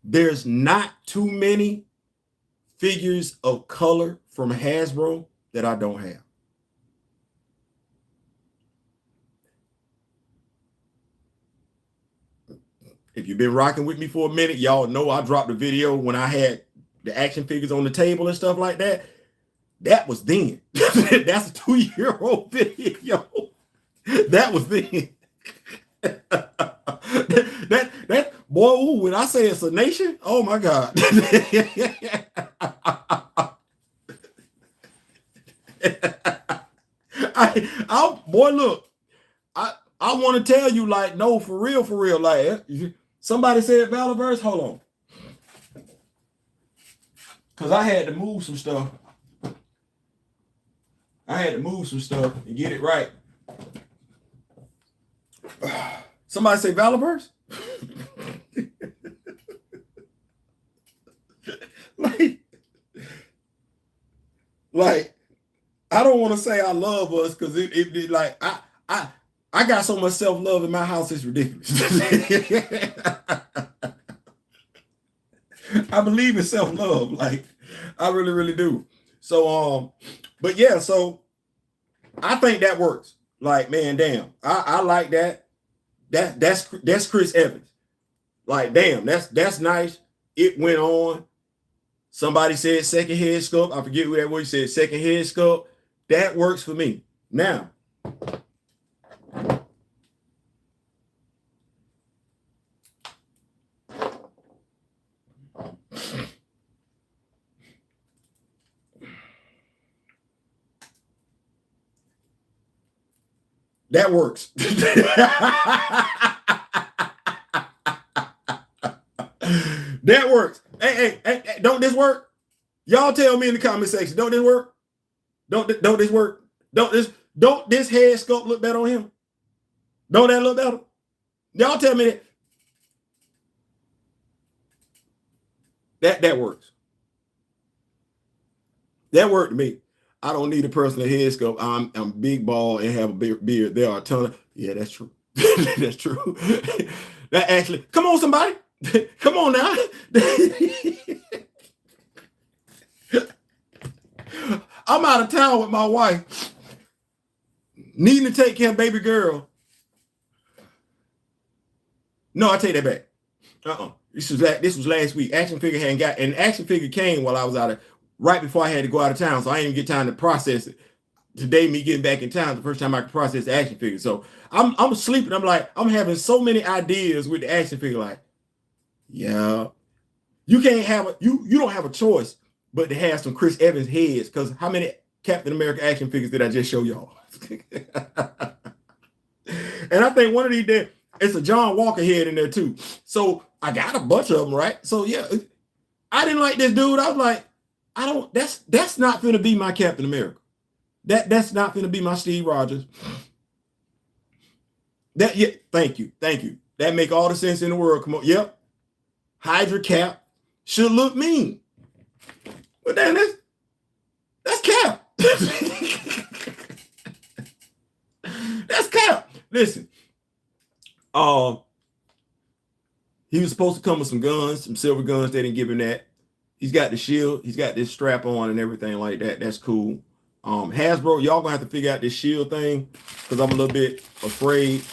There's not too many figures of color from Hasbro that I don't have. If you've been rocking with me for a minute, y'all know I dropped a video when I had the action figures on the table and stuff like that. That was then. That's a 2-year-old video. That was then. that boy, ooh, when I say it's a nation, oh my God. Boy, look, I want to tell you, like, no, for real, like, somebody said Valorverse, hold on. Because I had to move some stuff. And get it right. Somebody say Valorverse? like, I don't want to say I love us because it like I got so much self-love in my house, it's ridiculous. I believe in self-love, like I really do. So but yeah, so I think that works. Like, man, damn, I like that. That's Chris Evans. Like, damn, that's nice. It went on. Somebody said second head sculpt. I forget who that was. He said second head sculpt. That works for me. Now, that works. That works. Hey, don't this work? Y'all tell me in the comment section. Don't this work? Don't this work? Don't this head sculpt look better on him? Don't that look better? Y'all tell me that works. That worked to me. I don't need a personal head sculpt. I'm big bald and have a big beard. There are a ton of, yeah, that's true. That's true. That actually, come on, somebody. Come on now. I'm out of town with my wife, needing to take care of baby girl. No, I take that back. This was last week. Action figure hadn't got, and action figure came while I was out of, right before I had to go out of town, so I didn't even get time to process it. Today, me getting back in town, the first time I could process the action figure. So I'm sleeping. I'm like, I'm having so many ideas with the action figure. Like, yeah, you can't have you don't have a choice but to have some Chris Evans heads, because how many Captain America action figures did I just show y'all? And I think one of these days, it's a John Walker head in there too. So I got a bunch of them, right? So yeah, I didn't like this dude. I was like, that's not gonna be my Captain America. That's not gonna be my Steve Rogers. Thank you. That make all the sense in the world. Come on, yep. Hydra Cap should look mean. But then that's Cap. That's Cap. Listen, he was supposed to come with some guns, some silver guns. They didn't give him that. He's got the shield. He's got this strap on and everything like that. That's cool. Hasbro, y'all gonna have to figure out this shield thing, because I'm a little bit afraid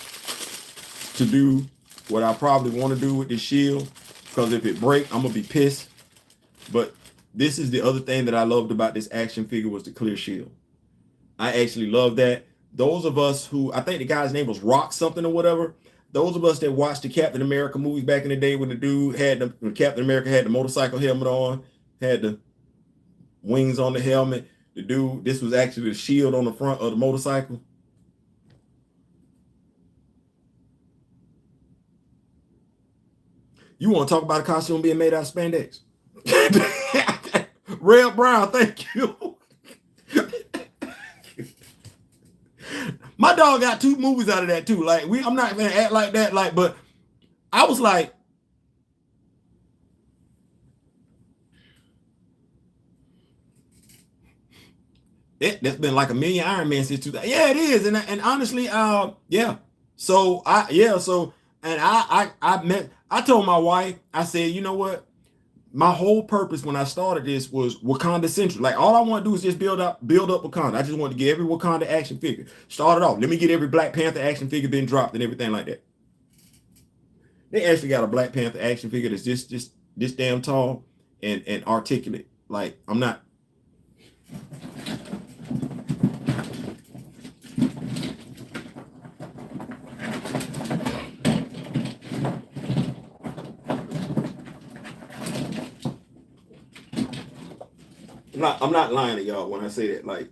to do what I probably want to do with this shield, because if it breaks, I'm gonna be pissed. But this is the other thing that I loved about this action figure, was the clear shield. I actually love that. Those of us who, I think the guy's name was Rock something or whatever, those of us that watched the Captain America movies back in the day when the dude had when Captain America had the motorcycle helmet on, had the wings on the helmet. The dude, this was actually the shield on the front of the motorcycle. You want to talk about a costume being made out of spandex? Red Brown, thank you. My dog got 2 movies out of that too. Like I'm not gonna act like that. Like, but I was like, that's been like a million Iron Man since 2000. Yeah, it is. And honestly, yeah. So I told my wife, I said, you know what? My whole purpose when I started this was Wakanda Central. Like all I want to do is just build up Wakanda. I just want to get every Wakanda action figure. Started off. Let me get every Black Panther action figure been dropped and everything like that. They actually got a Black Panther action figure that's just this damn tall and articulate. Like I'm not. I'm not lying to y'all when I say that. Like,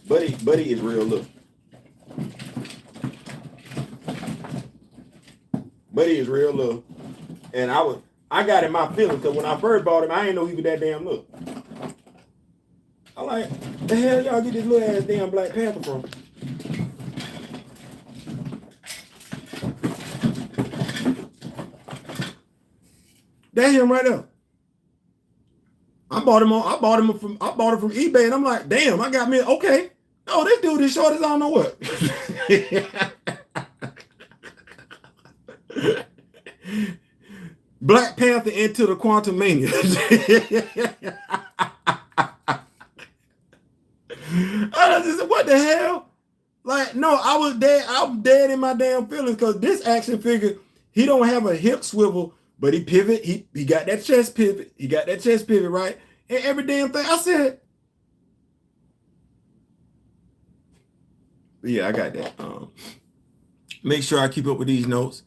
Buddy is real. Look, Buddy is real. Look, and I got in my feelings because when I first bought him, I didn't know he was that damn look. I like, the hell y'all get this little ass damn Black Panther from? That's him right there. I bought it from eBay, and I'm like, damn, I got me okay. Oh, this dude is short as I don't know what. Black Panther into the Quantum Mania. I just said, what the hell? Like, no, I'm dead in my damn feelings because this action figure, he don't have a hip swivel, but he pivot. He got that chest pivot. He got that chest pivot, right? And every damn thing. I said, yeah, I got that. Make sure I keep up with these notes.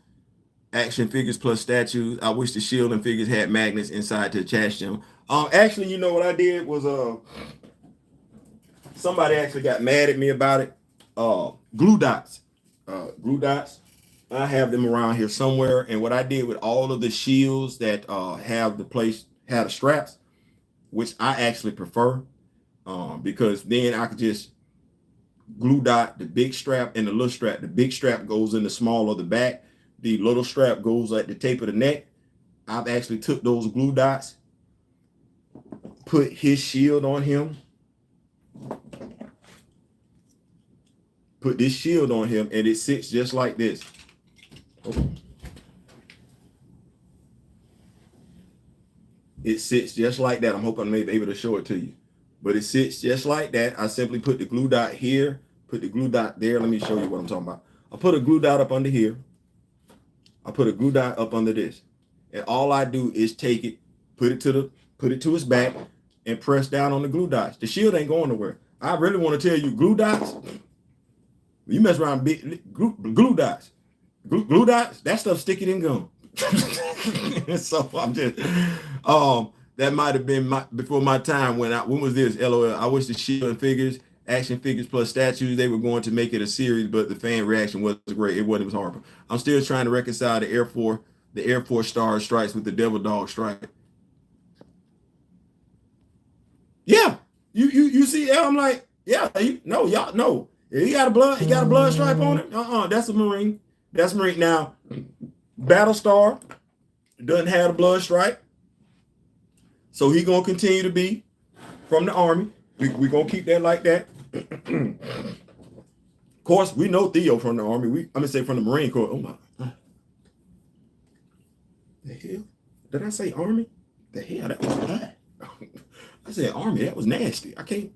Action figures plus statues. I wish the shield and figures had magnets inside to attach them. Actually, you know what I did was somebody actually got mad at me about it. Glue dots. Glue dots. I have them around here somewhere. And what I did with all of the shields that have the straps, which I actually prefer, because then I could just glue dot the big strap and the little strap. The big strap goes in the small of the back. The little strap goes at the tape of the neck. I've actually took those glue dots, put his shield on him, put this shield on him, and it sits just like this. It sits just like that. I'm hoping I may be able to show it to you. But it sits just like that. I simply put the glue dot here, put the glue dot there. Let me show you what I'm talking about. I put a glue dot up under here. I put a glue dot up under this. And all I do is take it, put it to his back, and press down on the glue dots. The shield ain't going nowhere. I really want to tell you, glue dots, you mess around big glue dots. Glue dots, that stuff sticky than gum. So I'm just that might have been before my time. When was this? LOL. I wish the shield and figures, action figures plus statues, they were going to make it a series, but the fan reaction was great. It was horrible. I'm still trying to reconcile the Air Force Star stripes with the Devil Dog stripe. Yeah, you see, I'm like, yeah, y'all know. He got a blood stripe on it. That's a Marine. That's Marine. Now, Battlestar doesn't have a blood stripe, so he gonna continue to be from the Army. We gonna keep that like that. Of course, we know Theo from the Army. I'm gonna say from the Marine Corps. Oh my, the hell? Did I say Army? The hell, that was bad. I said Army. That was nasty. I can't.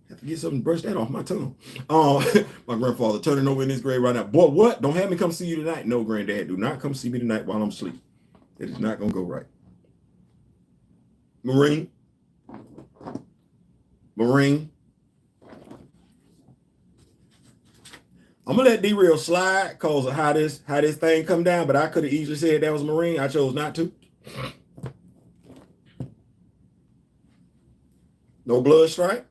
Have to get something to brush that off my tongue. My grandfather turning over in his grave right now. Boy, what? Don't have me come see you tonight. No, granddad, do not come see me tonight while I'm asleep. It is not gonna go right. Marine. I'm gonna let D-Real slide because of how this thing come down, but I could have easily said that was a Marine. I chose not to. No blood stripe.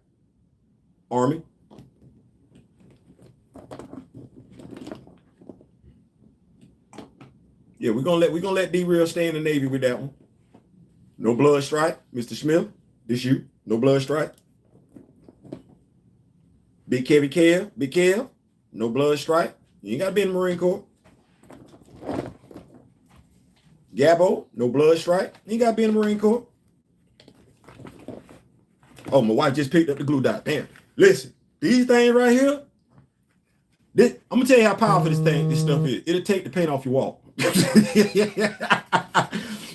Army. Yeah, we're gonna let D-Real stay in the Navy with that one. No blood stripe, Mr. Smith. This you. No blood stripe. Big Kev. No blood stripe. You ain't gotta be in the Marine Corps. Gabbo, no blood stripe. You ain't gotta be in the Marine Corps. Oh, my wife just picked up the glue dot. Damn. Listen, these things right here. I'm gonna tell you how powerful this stuff is. It'll take the paint off your wall.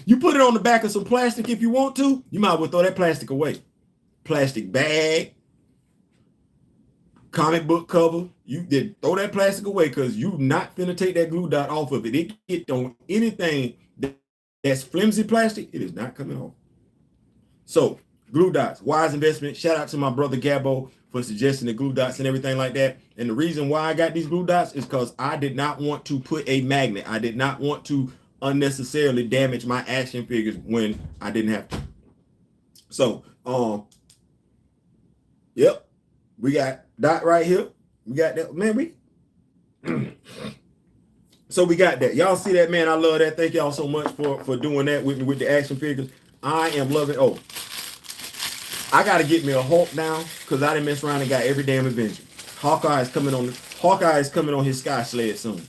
You put it on the back of some plastic if you want to. You might as well throw that plastic away. Plastic bag, comic book cover. You did throw that plastic away because you not finna take that glue dot off of it. It get on anything that's flimsy plastic. It is not coming off. So glue dots, wise investment. Shout out to my brother Gabbo for suggesting the glue dots and everything like that. And the reason why I got these glue dots is because I did not want to put a magnet. I did not want to unnecessarily damage my action figures when I didn't have to. So, yep, we got dot right here. We got that, man. So we got that. Y'all see that, man? I love that. Thank y'all so much for doing that with me with the action figures. I am loving. Oh, I gotta get me a Hulk now because I didn't mess around and got every damn Avenger. Hawkeye is coming on his sky sled soon.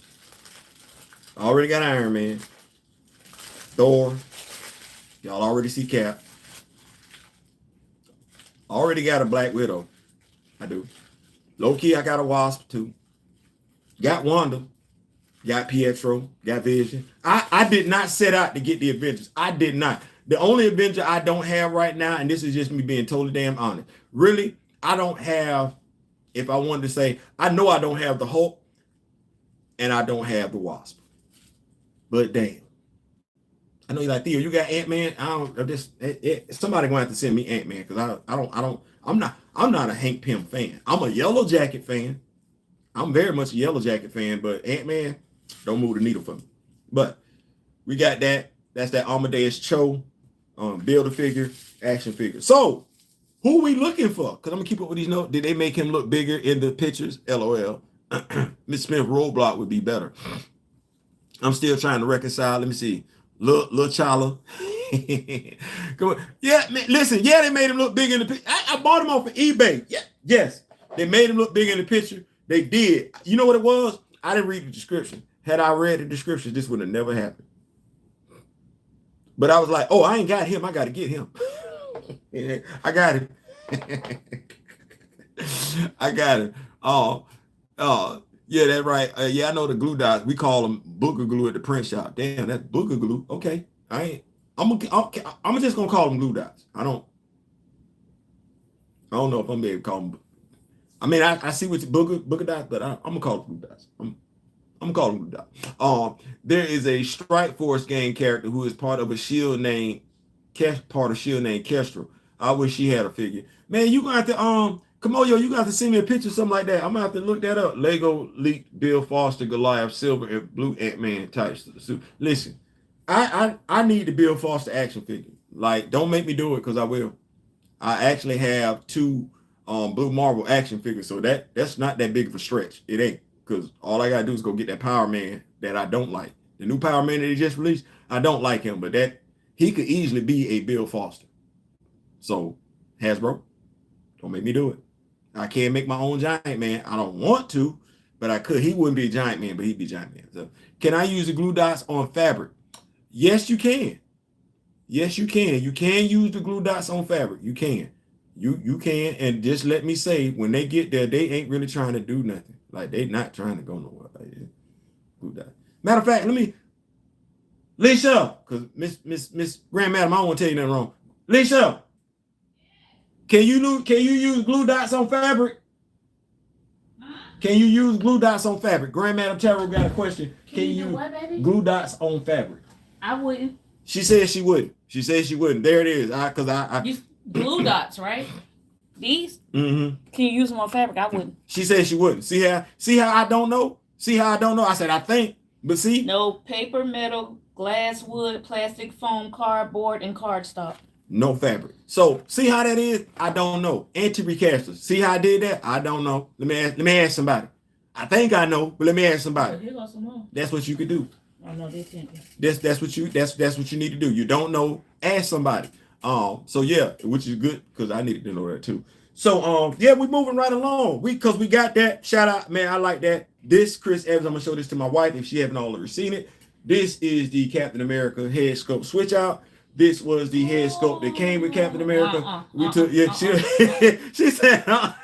I already got Iron Man, Thor. Y'all already see Cap. Already got a Black Widow. I do. Low key, I got a Wasp too. Got Wanda. Got Pietro. Got Vision. I did not set out to get the Avengers. I did not. The only Avenger I don't have right now, and this is just me being totally damn honest, really, I don't have, if I wanted to say, I know I don't have the Hulk, and I don't have the Wasp. But damn. I know you're like, Theo, you got Ant-Man? Somebody gonna have to send me Ant-Man, because I'm not a Hank Pym fan. I'm a Yellow Jacket fan. I'm very much a Yellow Jacket fan, but Ant-Man don't move the needle for me. But we got that. That's that Amadeus Cho Build-A-Figure action figure. So who we looking for? Because I'm gonna keep up with these notes. Did they make him look bigger in the pictures? LOL. Miss Smith Roadblock would be better. I'm still trying to reconcile. Let me see. Lil Chala. Come on. Yeah, man, listen. Yeah, they made him look big in the picture. I bought him off of eBay. Yeah, yes. They made him look big in the picture. They did. You know what it was? I didn't read the description. Had I read the description, this would have never happened. But I was like, oh, I ain't got him. I got to get him. I got him. I got him. Yeah, that's right. Yeah, I know the glue dots. We call them booger glue at the print shop. Damn, that's booger glue. Okay, I'm just gonna call them glue dots. I don't know if I'm able to call them. I mean, I see what booger dots, but I'm gonna call them glue dots. I'm calling glue dots. There is a Strike Force gang character who is part of a Shield named Kestrel. I wish she had a figure. Man, you gonna have to Kamoyo, you got to send me a picture, something like that. I'm gonna have to look that up. Lego leaked Bill Foster, Goliath, Silver, and Blue Ant-Man types to the suit. Listen, I need the Bill Foster action figure. Like, don't make me do it because I will. I actually have 2 Blue Marvel action figures, so that's not that big of a stretch. It ain't, because all I gotta do is go get that Power Man that I don't like. The new Power Man that they just released, I don't like him, but he could easily be a Bill Foster. So Hasbro, don't make me do it. I can't make my own Giant Man. I don't want to, but I could. He wouldn't be a Giant Man, but he'd be Giant Man. So can I use the glue dots on fabric? Yes, you can. Yes, you can. You can use the glue dots on fabric. You can. You can. And just let me say, when they get there, they ain't really trying to do nothing. Like, they not trying to go nowhere. Like, glue dots. Matter of fact, let me Leisha, because Miss Grand Madam, I don't want to tell you nothing wrong. Leisha, can you use glue dots on fabric? Can you use glue dots on fabric? Grand Madam Tarot got a question. Can you use what, baby? Glue dots on fabric? I wouldn't. She said she wouldn't. She said she wouldn't. There it is. Glue dots, right? These? Mm-hmm. Can you use them on fabric? I wouldn't. She said she wouldn't. See how I don't know? See how I don't know? I said I think, but see? No paper, metal, glass, wood, plastic, foam, cardboard, and cardstock. No fabric. So see how that is? I don't know. Anti-recasters. See how I did that? I don't know. Let me ask somebody. I think I know, but let me ask somebody. Oh, here goes some more. That's what you could do. Oh no, they can't. That's what you need to do. You don't know, ask somebody. So yeah, which is good because I needed to know that too. So yeah, we're moving right along. We got that. Shout out, man. I like that. This Chris Evans, I'm gonna show this to my wife if she haven't already seen it. This is the Captain America head sculpt switch out. This was the head sculpt that came with Captain America. We took she said I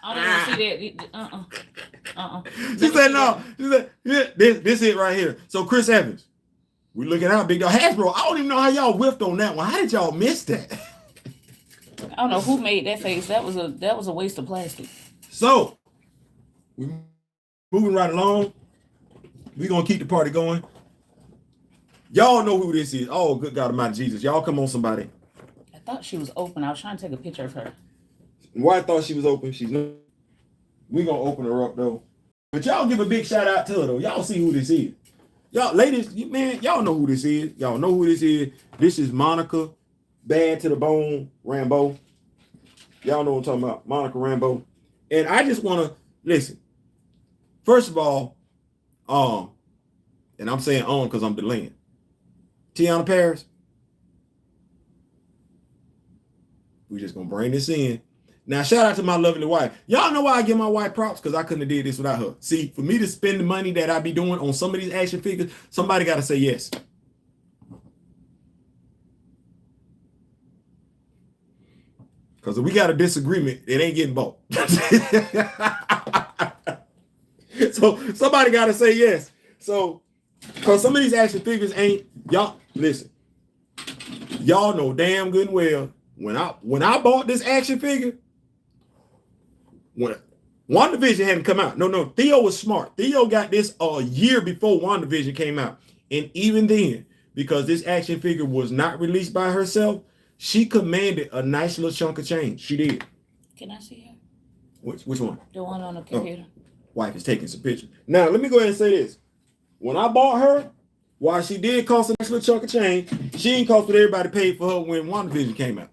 don't want to see that. She said no. She said yeah, this it right here. So Chris Evans, we looking out, big dog. Hasbro, I don't even know how y'all whiffed on that one. How did y'all miss that? I don't know who made that face. That was a waste of plastic. So we moving right along. We're gonna keep the party going. Y'all know who this is. Oh, good God Almighty Jesus. Y'all come on, somebody. I thought she was open. I was trying to take a picture of her. Why I thought she was open? She's not. We're gonna open her up though. But y'all give a big shout out to her though. Y'all see who this is. Y'all, ladies, man, y'all know who this is. Y'all know who this is. This is Monica, bad to the bone, Rambeau. Y'all know what I'm talking about, MonicaRambeau. And I just want to listen. First of all, and I'm saying because I'm delaying. Tiana Paris, we just gonna bring this in. Now, shout out to my lovely wife. Y'all know why I give my wife props? Because I couldn't have did this without her. See, for me to spend the money that I be doing on some of these action figures, somebody got to say yes. Because if we got a disagreement, it ain't getting bought. So somebody got to say yes. So, because some of these action figures ain't, y'all, listen, y'all know damn good and well, when I bought this action figure, when WandaVision hadn't come out. No, Theo was smart. Theo got this a year before WandaVision came out. And even then, because this action figure was not released by herself, she commanded a nice little chunk of change. She did. Can I see her? Which one? The one on the computer. Oh, wife is taking some pictures. Now, let me go ahead and say this. When I bought her, while she did cost a nice little chunk of change, she ain't cost what everybody paid for her when WandaVision came out.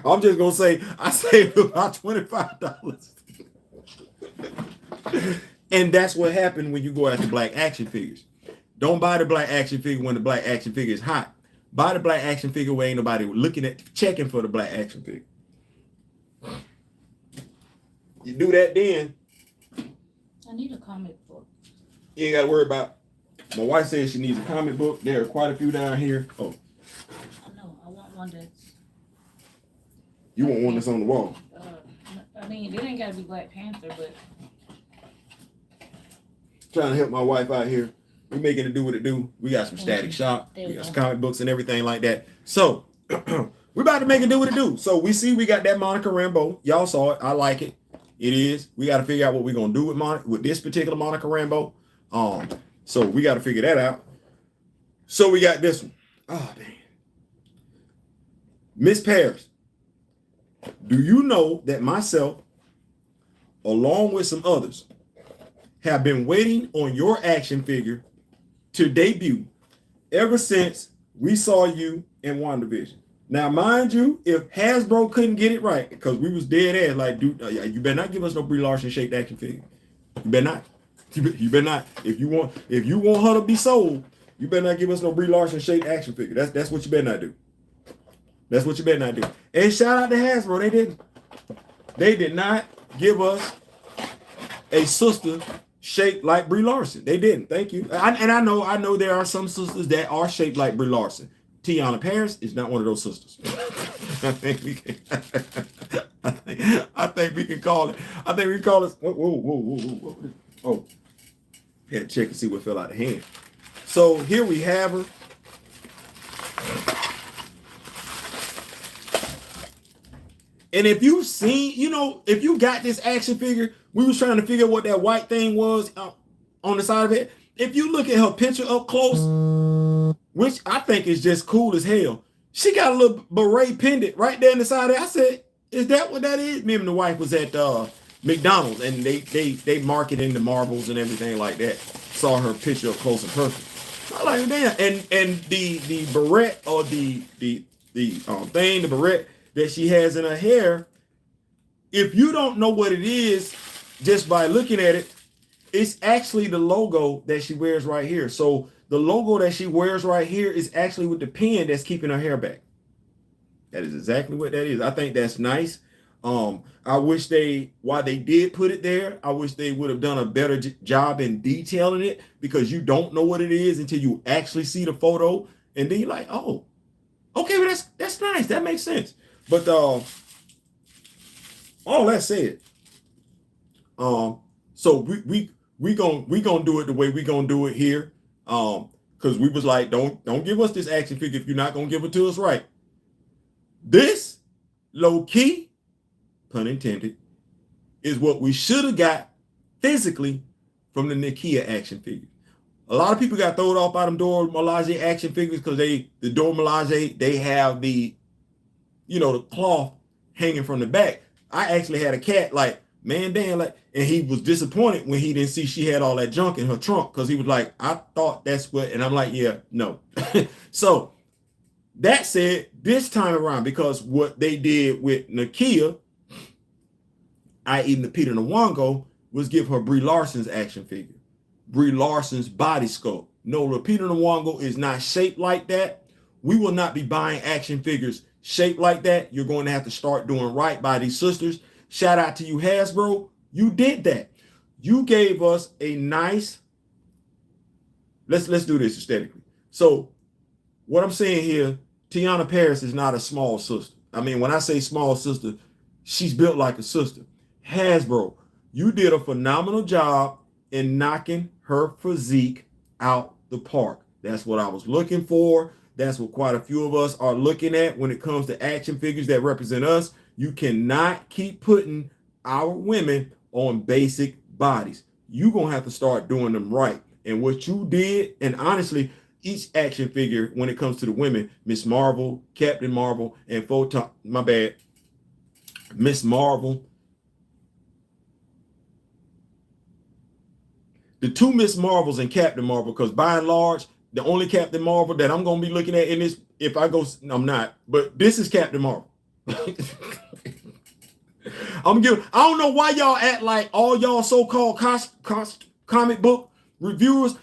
I'm just going to say, I saved about $25. And that's what happened when you go after black action figures. Don't buy the black action figure when the black action figure is hot. Buy the black action figure where ain't nobody checking for the black action figure. You do that then. I need a comic book. You ain't got to worry about. My wife says she needs a comic book. There are quite a few down here. Oh. I know. I want one that's. You want one that's on the wall. I mean, it ain't got to be Black Panther, but. Trying to help my wife out here. We making it do what it do. We got some Static Shock. We got some comic books and everything like that. So, we're about to make it do what it do. So, we got that MonicaRambeau. Y'all saw it. I like it. It is. We got to figure out what we're going to do with this particular MonicaRambeau. So, we got to figure that out. So, we got this one. Oh, dang. Miss Paris, do you know that myself, along with some others, have been waiting on your action figure to debut ever since we saw you in WandaVision? Now, mind you, if Hasbro couldn't get it right, because we was dead ass, like, dude, you better not give us no Brie Larson shaped action figure. You better not. You better not. If you want her to be sold, you better not give us no Brie Larson shaped action figure. That's what you better not do. That's what you better not do. And shout out to Hasbro. They did not give us a sister shaped like Brie Larson. They didn't. Thank you. I know there are some sisters that are shaped like Brie Larson. Tiana Paris is not one of those sisters. I think we can call it. Whoa. Oh, had to check and see what fell out of hand. So here we have her. And if you've seen, if you got this action figure, we was trying to figure out what that white thing was on the side of it. If you look at her picture up close, which I think is just cool as hell, She got a little beret pendant right there in the side of it. I said, is that what that is? Me and the wife was at McDonald's, and they marketing the marbles and everything like that. Saw her picture up close and personal. I like, damn. And the beret, or the thing, the beret that she has in her hair, if you don't know what it is just by looking at it, it's actually the logo that she wears right here. So the logo that she wears right here is actually with the pin that's keeping her hair back. That is exactly what that is. I think that's nice. I wish while they did put it there, I wish they would have done a better job in detailing it, because you don't know what it is until you actually see the photo, and then you're like, oh, okay, well that's nice. That makes sense. But all that said, so we gonna do it the way we gonna do it here. Because we was like, don't give us this action figure if you're not gonna give it to us right. This low key, pun intended, is what we should have got physically from the Nakia action figure. A lot of people got thrown off by them Dora Milaje action figures because the Dora Milaje, they have the cloth hanging from the back. I actually had a cat like, man, damn, like, and he was disappointed when he didn't see she had all that junk in her trunk, because he was like, I thought that's what, and I'm like, yeah, no. So that said, this time around, because what they did with Nakia, i.e. Lupita Nyong'o, was give her Brie Larson's action figure, Brie Larson's body sculpt. No, Lupita Nyong'o is not shaped like that. We will not be buying action figures shaped like that. You're going to have to start doing right by these sisters. Shout out to you, Hasbro. You did that. You gave us a nice, let's do this aesthetically. So what I'm saying here, Tiana Paris is not a small sister. I mean, when I say small sister, she's built like a sister. Hasbro, you did a phenomenal job in knocking her physique out the park. That's what I was looking for. That's what quite a few of us are looking at when it comes to action figures that represent us. You cannot keep putting our women on basic bodies. You're going to have to start doing them right. And what you did, and honestly, each action figure when it comes to the women, Miss Marvel, Captain Marvel, and Photon, my bad, Miss Marvel. The two Miss Marvels and Captain Marvel, because by and large, the only Captain Marvel that I'm going to be looking at in this, if I go, I'm not, but this is Captain Marvel. I don't know why y'all act like all y'all so-called comic book reviewers.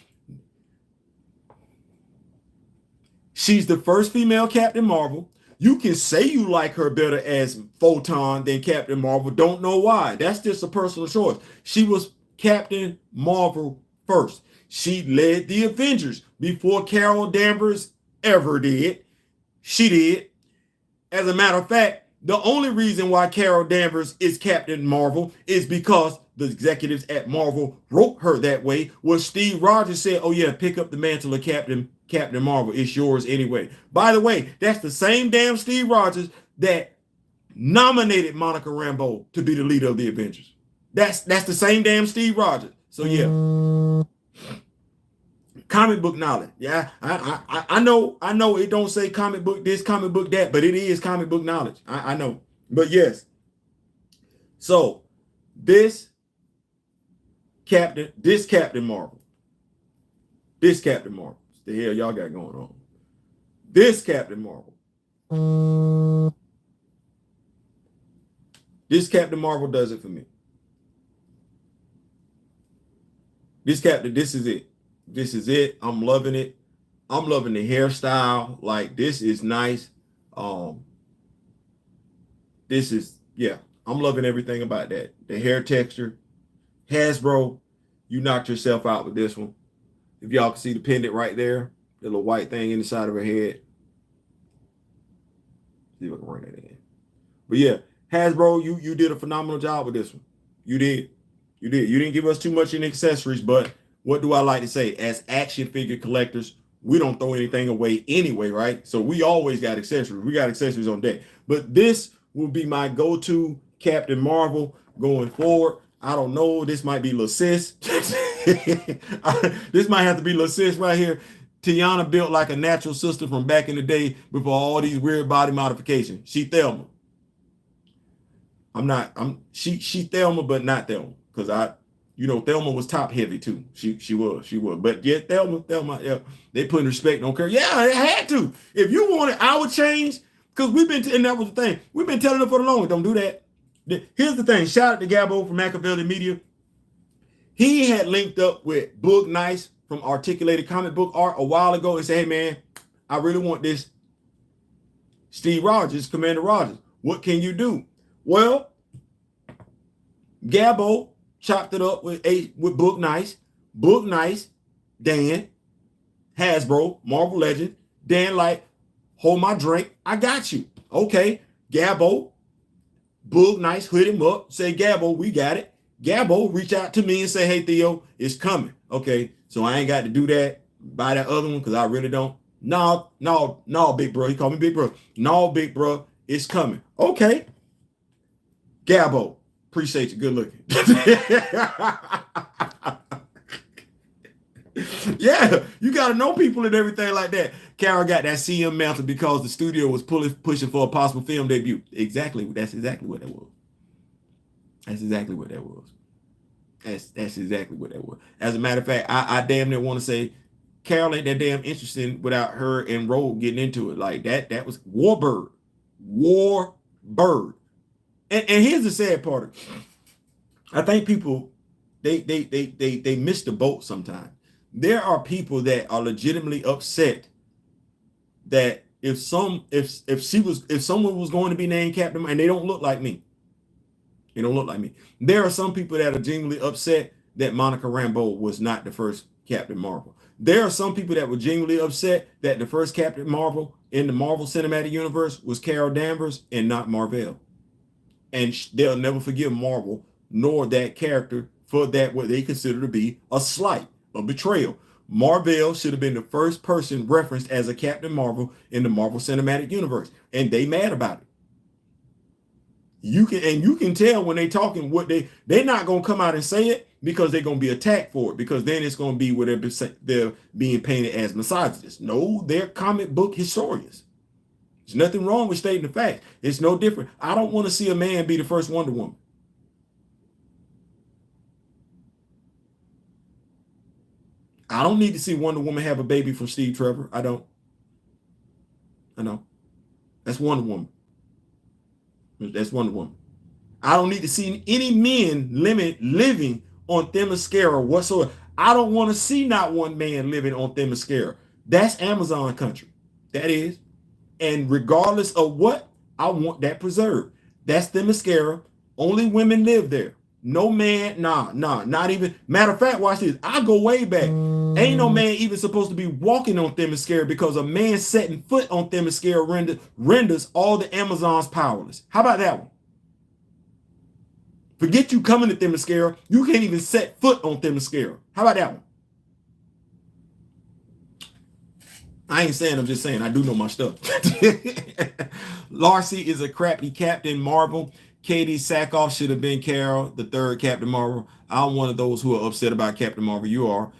She's the first female Captain Marvel. You can say you like her better as Photon than Captain Marvel. Don't know why. That's just a personal choice. She was Captain Marvel first. She led the Avengers before Carol Danvers ever did. She did. As a matter of fact, the only reason why Carol Danvers is Captain Marvel is because the executives at Marvel wrote her that way, was Steve Rogers said, oh yeah, pick up the mantle of Captain Marvel. It's yours anyway. By the way, that's the same damn Steve Rogers that nominated MonicaRambeau to be the leader of the Avengers. That's the same damn Steve Rogers. So yeah. Comic book knowledge. Yeah, I know it don't say comic book this, comic book that, but it is comic book knowledge. I know. But yes. So this Captain Marvel. This Captain Marvel. What the hell y'all got going on? This Captain Marvel. This Captain Marvel does it for me. This is it. This is it. I'm loving it. I'm loving the hairstyle. Like, this is nice. This is, yeah, I'm loving everything about that. The hair texture. Hasbro, you knocked yourself out with this one. If y'all can see the pendant right there, the little white thing in the side of her head. See if I can run that in. But yeah, Hasbro, you did a phenomenal job with this one. You did. You didn't give us too much in accessories, but what do I like to say? As action figure collectors, we don't throw anything away anyway, right? So we always got accessories. We got accessories on deck. But this will be my go-to Captain Marvel going forward. I don't know. This might be Lil Sis. This might have to be Lil Sis right here. Tiana built like a natural sister from back in the day before all these weird body modifications. She Thelma. She Thelma, but not Thelma. Because Thelma was top heavy too. She was. But yeah, Thelma, yeah, they putting respect on her. Yeah, they had to. If you wanted our change, because and that was the thing. We've been telling them for the longest, don't do that. Here's the thing. Shout out to Gabbo from Machiavelli Media. He had linked up with Book Nice from Articulated Comic Book Art a while ago and said, hey man, I really want this Steve Rogers, Commander Rogers. What can you do? Well, Gabbo chopped it up with Book Nice. Book Nice, Dan, Hasbro, Marvel Legend. Dan like, hold my drink, I got you. Okay, Gabbo, Book Nice, hood him up, say, Gabbo, we got it. Gabbo reach out to me and say, hey, Theo, it's coming. Okay, so I ain't got to do that, buy that other one, because I really don't. No, big bro. He called me big bro. No, big bro, it's coming. Okay. Gabbo, appreciate you. Good looking. Yeah, you got to know people and everything like that. Carol got that CM mantle because the studio was pushing for a possible film debut. Exactly. That's exactly what that was. That's exactly what that was. That's exactly what that was. As a matter of fact, I damn near want to say Carol ain't that damn interesting without her and Rogue getting into it. Like that was Warbird. And here's the sad part. I think people they miss the boat sometimes. There are people that are legitimately upset that if someone was going to be named Captain, and they don't look like me. They don't look like me. There are some people that are genuinely upset that MonicaRambeau was not the first Captain Marvel. There are some people that were genuinely upset that the first Captain Marvel in the Marvel Cinematic Universe was Carol Danvers and not Marvel. And they'll never forgive Marvel nor that character for that what they consider to be a slight, a betrayal. Marvel should have been the first person referenced as a Captain Marvel in the Marvel Cinematic Universe, and they mad about it. You can tell when they talking what they're not gonna come out and say it because they're gonna be attacked for it, because then it's gonna be where they're being painted as misogynists. No, they're comic book historians. There's nothing wrong with stating the fact. It's no different. I don't want to see a man be the first Wonder Woman. I don't need to see Wonder Woman have a baby from Steve Trevor. I don't. I know. That's Wonder Woman. That's Wonder Woman. I don't need to see any men living on Themyscira whatsoever. I don't want to see not one man living on Themyscira. That's Amazon country. That is. And regardless of what, I want that preserved. That's Themyscira. Only women live there. No man, not even. Matter of fact, watch this. I go way back. Ain't no man even supposed to be walking on Themyscira, because a man setting foot on Themyscira renders all the Amazons powerless. How about that one? Forget you coming to Themyscira. You can't even set foot on Themyscira. How about that one? I ain't saying, I'm just saying I do know my stuff. Larcy is a crappy Captain Marvel. Katie Sackhoff should have been Carol, the third Captain Marvel. I'm one of those who are upset about Captain Marvel. You are.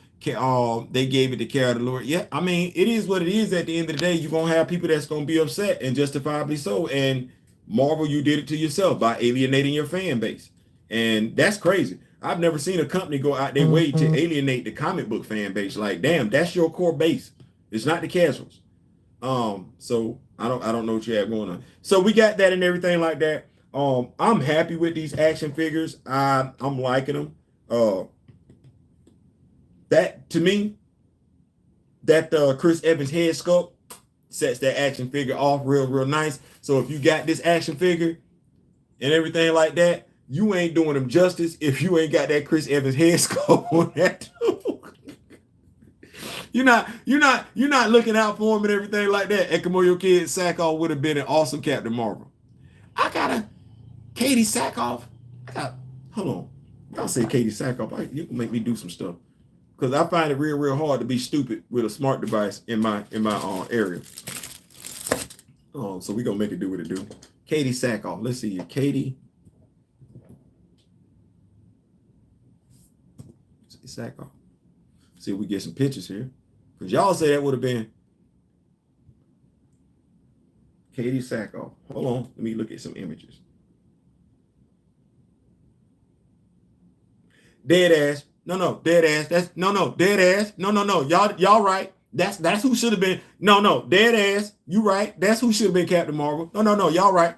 They gave it to Carol the Lord. Yeah, I mean, it is what it is. At the end of the day, you're going to have people that's going to be upset, and justifiably so. And Marvel, you did it to yourself by alienating your fan base. And that's crazy. I've never seen a company go out their way to alienate the comic book fan base. Like, damn, that's your core base. It's not the casuals. So I don't know what you have going on. So we got that and everything like that. I'm happy with these action figures. I'm liking them. That to me, that Chris Evans head sculpt sets that action figure off real nice. So if you got this action figure and everything like that, you ain't doing them justice if you ain't got that Chris Evans head sculpt on that too. You're not looking out for him and everything like that. Ekamoyo Kid Sackhoff would have been an awesome Captain Marvel. I got a Katie Sackhoff. Hold on. I'll say Katie Sackhoff. You can make me do some stuff, because I find it real hard to be stupid with a smart device in my area. So we're gonna make it do what it do. Katie Sackhoff. Let's see here. Katie Sackhoff. See if we get some pictures here. Because y'all say that would have been Katie Sackhoff. Hold on. Let me look at some images. Dead ass. No, dead ass. That's no, dead ass. No. Y'all right. That's who should have been. No, dead ass. You right. That's who should have been Captain Marvel. No, y'all right.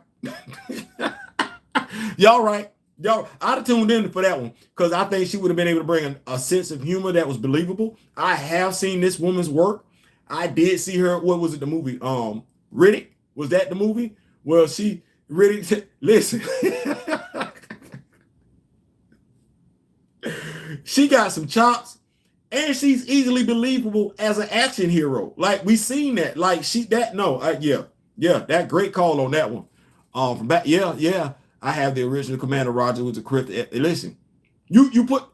Y'all right. Y'all, I'd have tuned in for that one because I think she would have been able to bring a sense of humor that was believable. I have seen this woman's work. I did see her. What was it? The movie? Riddick. Was that the movie? Well, she Riddick. Listen. She got some chops, and she's easily believable as an action hero. Like we seen that. Like that great call on that one. From back, yeah. I have the original Commander Roger with the crypt. Listen, you put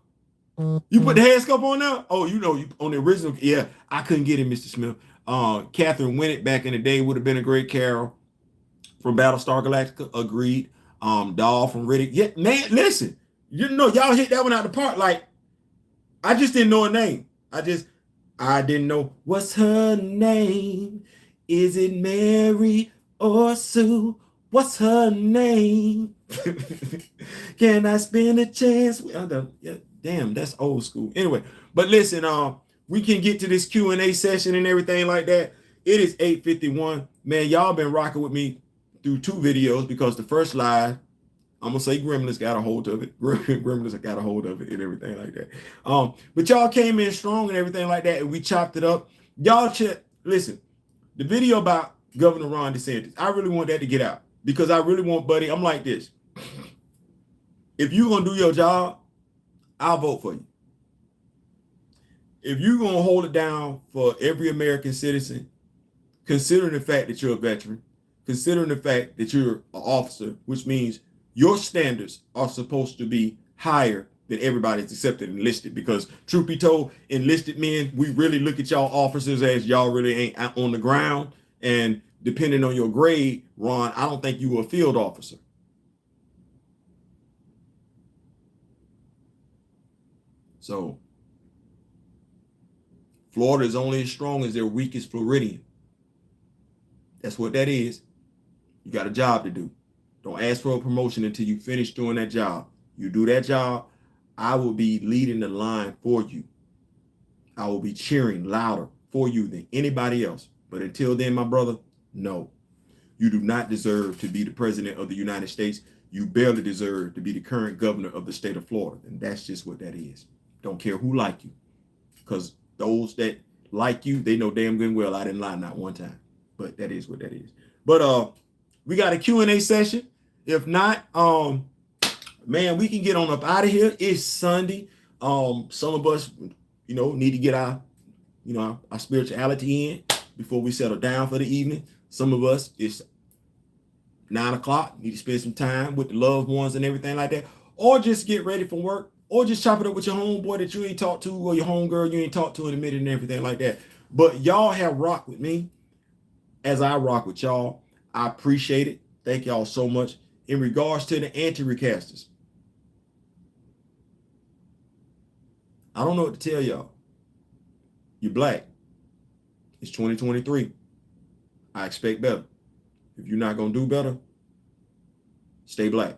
the head sculpt on now. Oh, you on the original. Yeah, I couldn't get it, Mr. Smith. Catherine Winnick back in the day would have been a great Carol from Battlestar Galactica. Agreed. Doll from Riddick. Yeah, man. Listen, y'all hit that one out the park. Like I just didn't know her name. I didn't know what's her name. Is it Mary or Sue? What's her name? Can I spend a chance? Damn, that's old school. Anyway, but listen, we can get to this Q&A session and everything like that. It is 8:51. Man, y'all been rocking with me through 2 videos because the first live, I'm gonna say Gremlins got a hold of it. Gremlins got a hold of it and everything like that. But y'all came in strong and everything like that, and we chopped it up. Y'all listen, the video about Governor RonDeSantis, I really want that to get out. Because I really want, buddy, I'm like this. If you're going to do your job, I'll vote for you. If you're going to hold it down for every American citizen, considering the fact that you're a veteran, considering the fact that you're an officer, which means your standards are supposed to be higher than everybody's accepted and enlisted. Because truth be told, enlisted men, we really look at y'all officers as y'all really ain't out on the ground. And depending on your grade, Ron, I don't think you were a field officer. So Florida is only as strong as their weakest Floridian. That's what that is. You got a job to do. Don't ask for a promotion until you finish doing that job. You do that job, I will be leading the line for you. I will be cheering louder for you than anybody else. But until then, my brother, no. You do not deserve to be the president of the United States. You barely deserve to be the current governor of the state of Florida. And that's just what that is. Don't care who like you. Because those that like you, they know damn good and well I didn't lie not one time. But that is what that is. But we got a Q&A session. If not, man, we can get on up out of here. It's Sunday. Some of us, need to get our spirituality in before we settle down for the evening. Some of us, it's 9 o'clock, need to spend some time with the loved ones and everything like that, or just get ready for work, or just chop it up with your homeboy that you ain't talked to, or your homegirl you ain't talked to in a minute and everything like that. But y'all have rocked with me as I rock with y'all. I appreciate it. Thank y'all so much. In regards to the anti-recasters, I don't know what to tell y'all. You're black. It's 2023. I expect better. If you're not going to do better, stay black.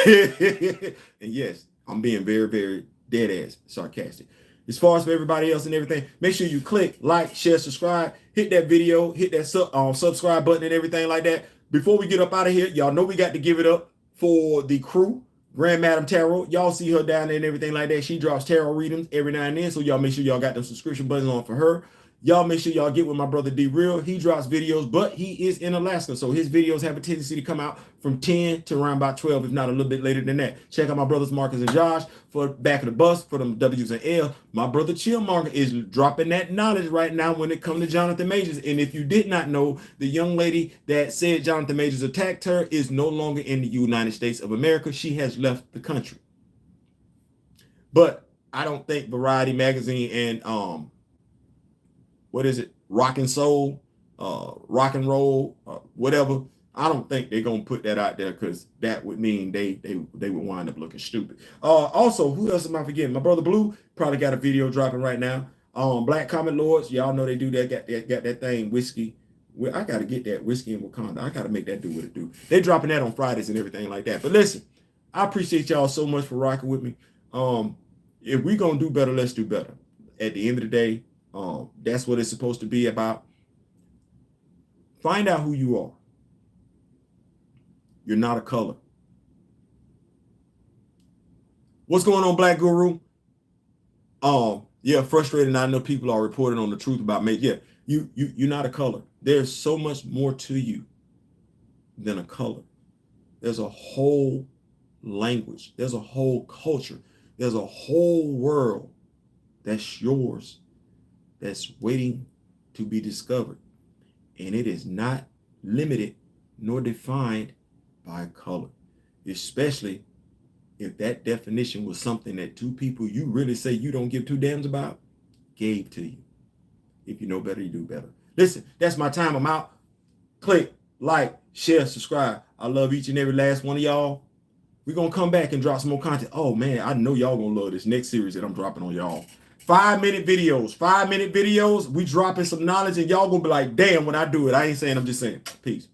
And yes, I'm being very, very dead ass sarcastic. As far as for everybody else and everything, make sure you click, like, share, subscribe, hit that video, hit that subscribe button and everything like that. Before we get up out of here, y'all know we got to give it up for the crew. Grand Madam Tarot, y'all see her down there and everything like that. She drops tarot readings every now and then, so y'all make sure y'all got them subscription buttons on for her. Y'all make sure y'all get with my brother D Real. He drops videos, but he is in Alaska, so his videos have a tendency to come out from 10 to around about 12, if not a little bit later than that. Check out my brothers Marcus and Josh for Back of the Bus for them W's and L. My brother Chillmonger is dropping that knowledge right now when it comes to Jonathan Majors. And if you did not know, the young lady that said Jonathan Majors attacked her is no longer in the United States of America. She has left the country. But I don't think Variety Magazine and what is it? Rock and Soul, Rock and Roll, whatever. I don't think they're gonna put that out there because that would mean they would wind up looking stupid. Also, who else am I forgetting? My brother Blue probably got a video dropping right now. Black Comet Lords, y'all know they do that. Got that thing whiskey. Well, I gotta get that whiskey in Wakanda. I gotta make that do what it do. They dropping that on Fridays and everything like that. But listen, I appreciate y'all so much for rocking with me. If we gonna do better, let's do better. At the end of the day, that's what it's supposed to be about. Find out who you are. You're not a color. What's going on, Black Guru? Yeah, frustrated. I know people are reporting on the truth about me. Yeah, you're not a color. There's so much more to you than a color. There's a whole language. There's a whole culture. There's a whole world that's yours, that's waiting to be discovered. And it is not limited nor defined by color, especially if that definition was something that two people you really say you don't give two damns about gave to you. If you know better, you do better. Listen, that's my time. I'm out. Click, like, share, subscribe. I love each and every last one of y'all. We're going to come back and drop some more content. Oh, man, I know y'all going to love this next series that I'm dropping on y'all. 5-minute videos. 5-minute videos. We dropping some knowledge, and y'all going to be like, damn, when I do it. I ain't saying, I'm just saying. Peace.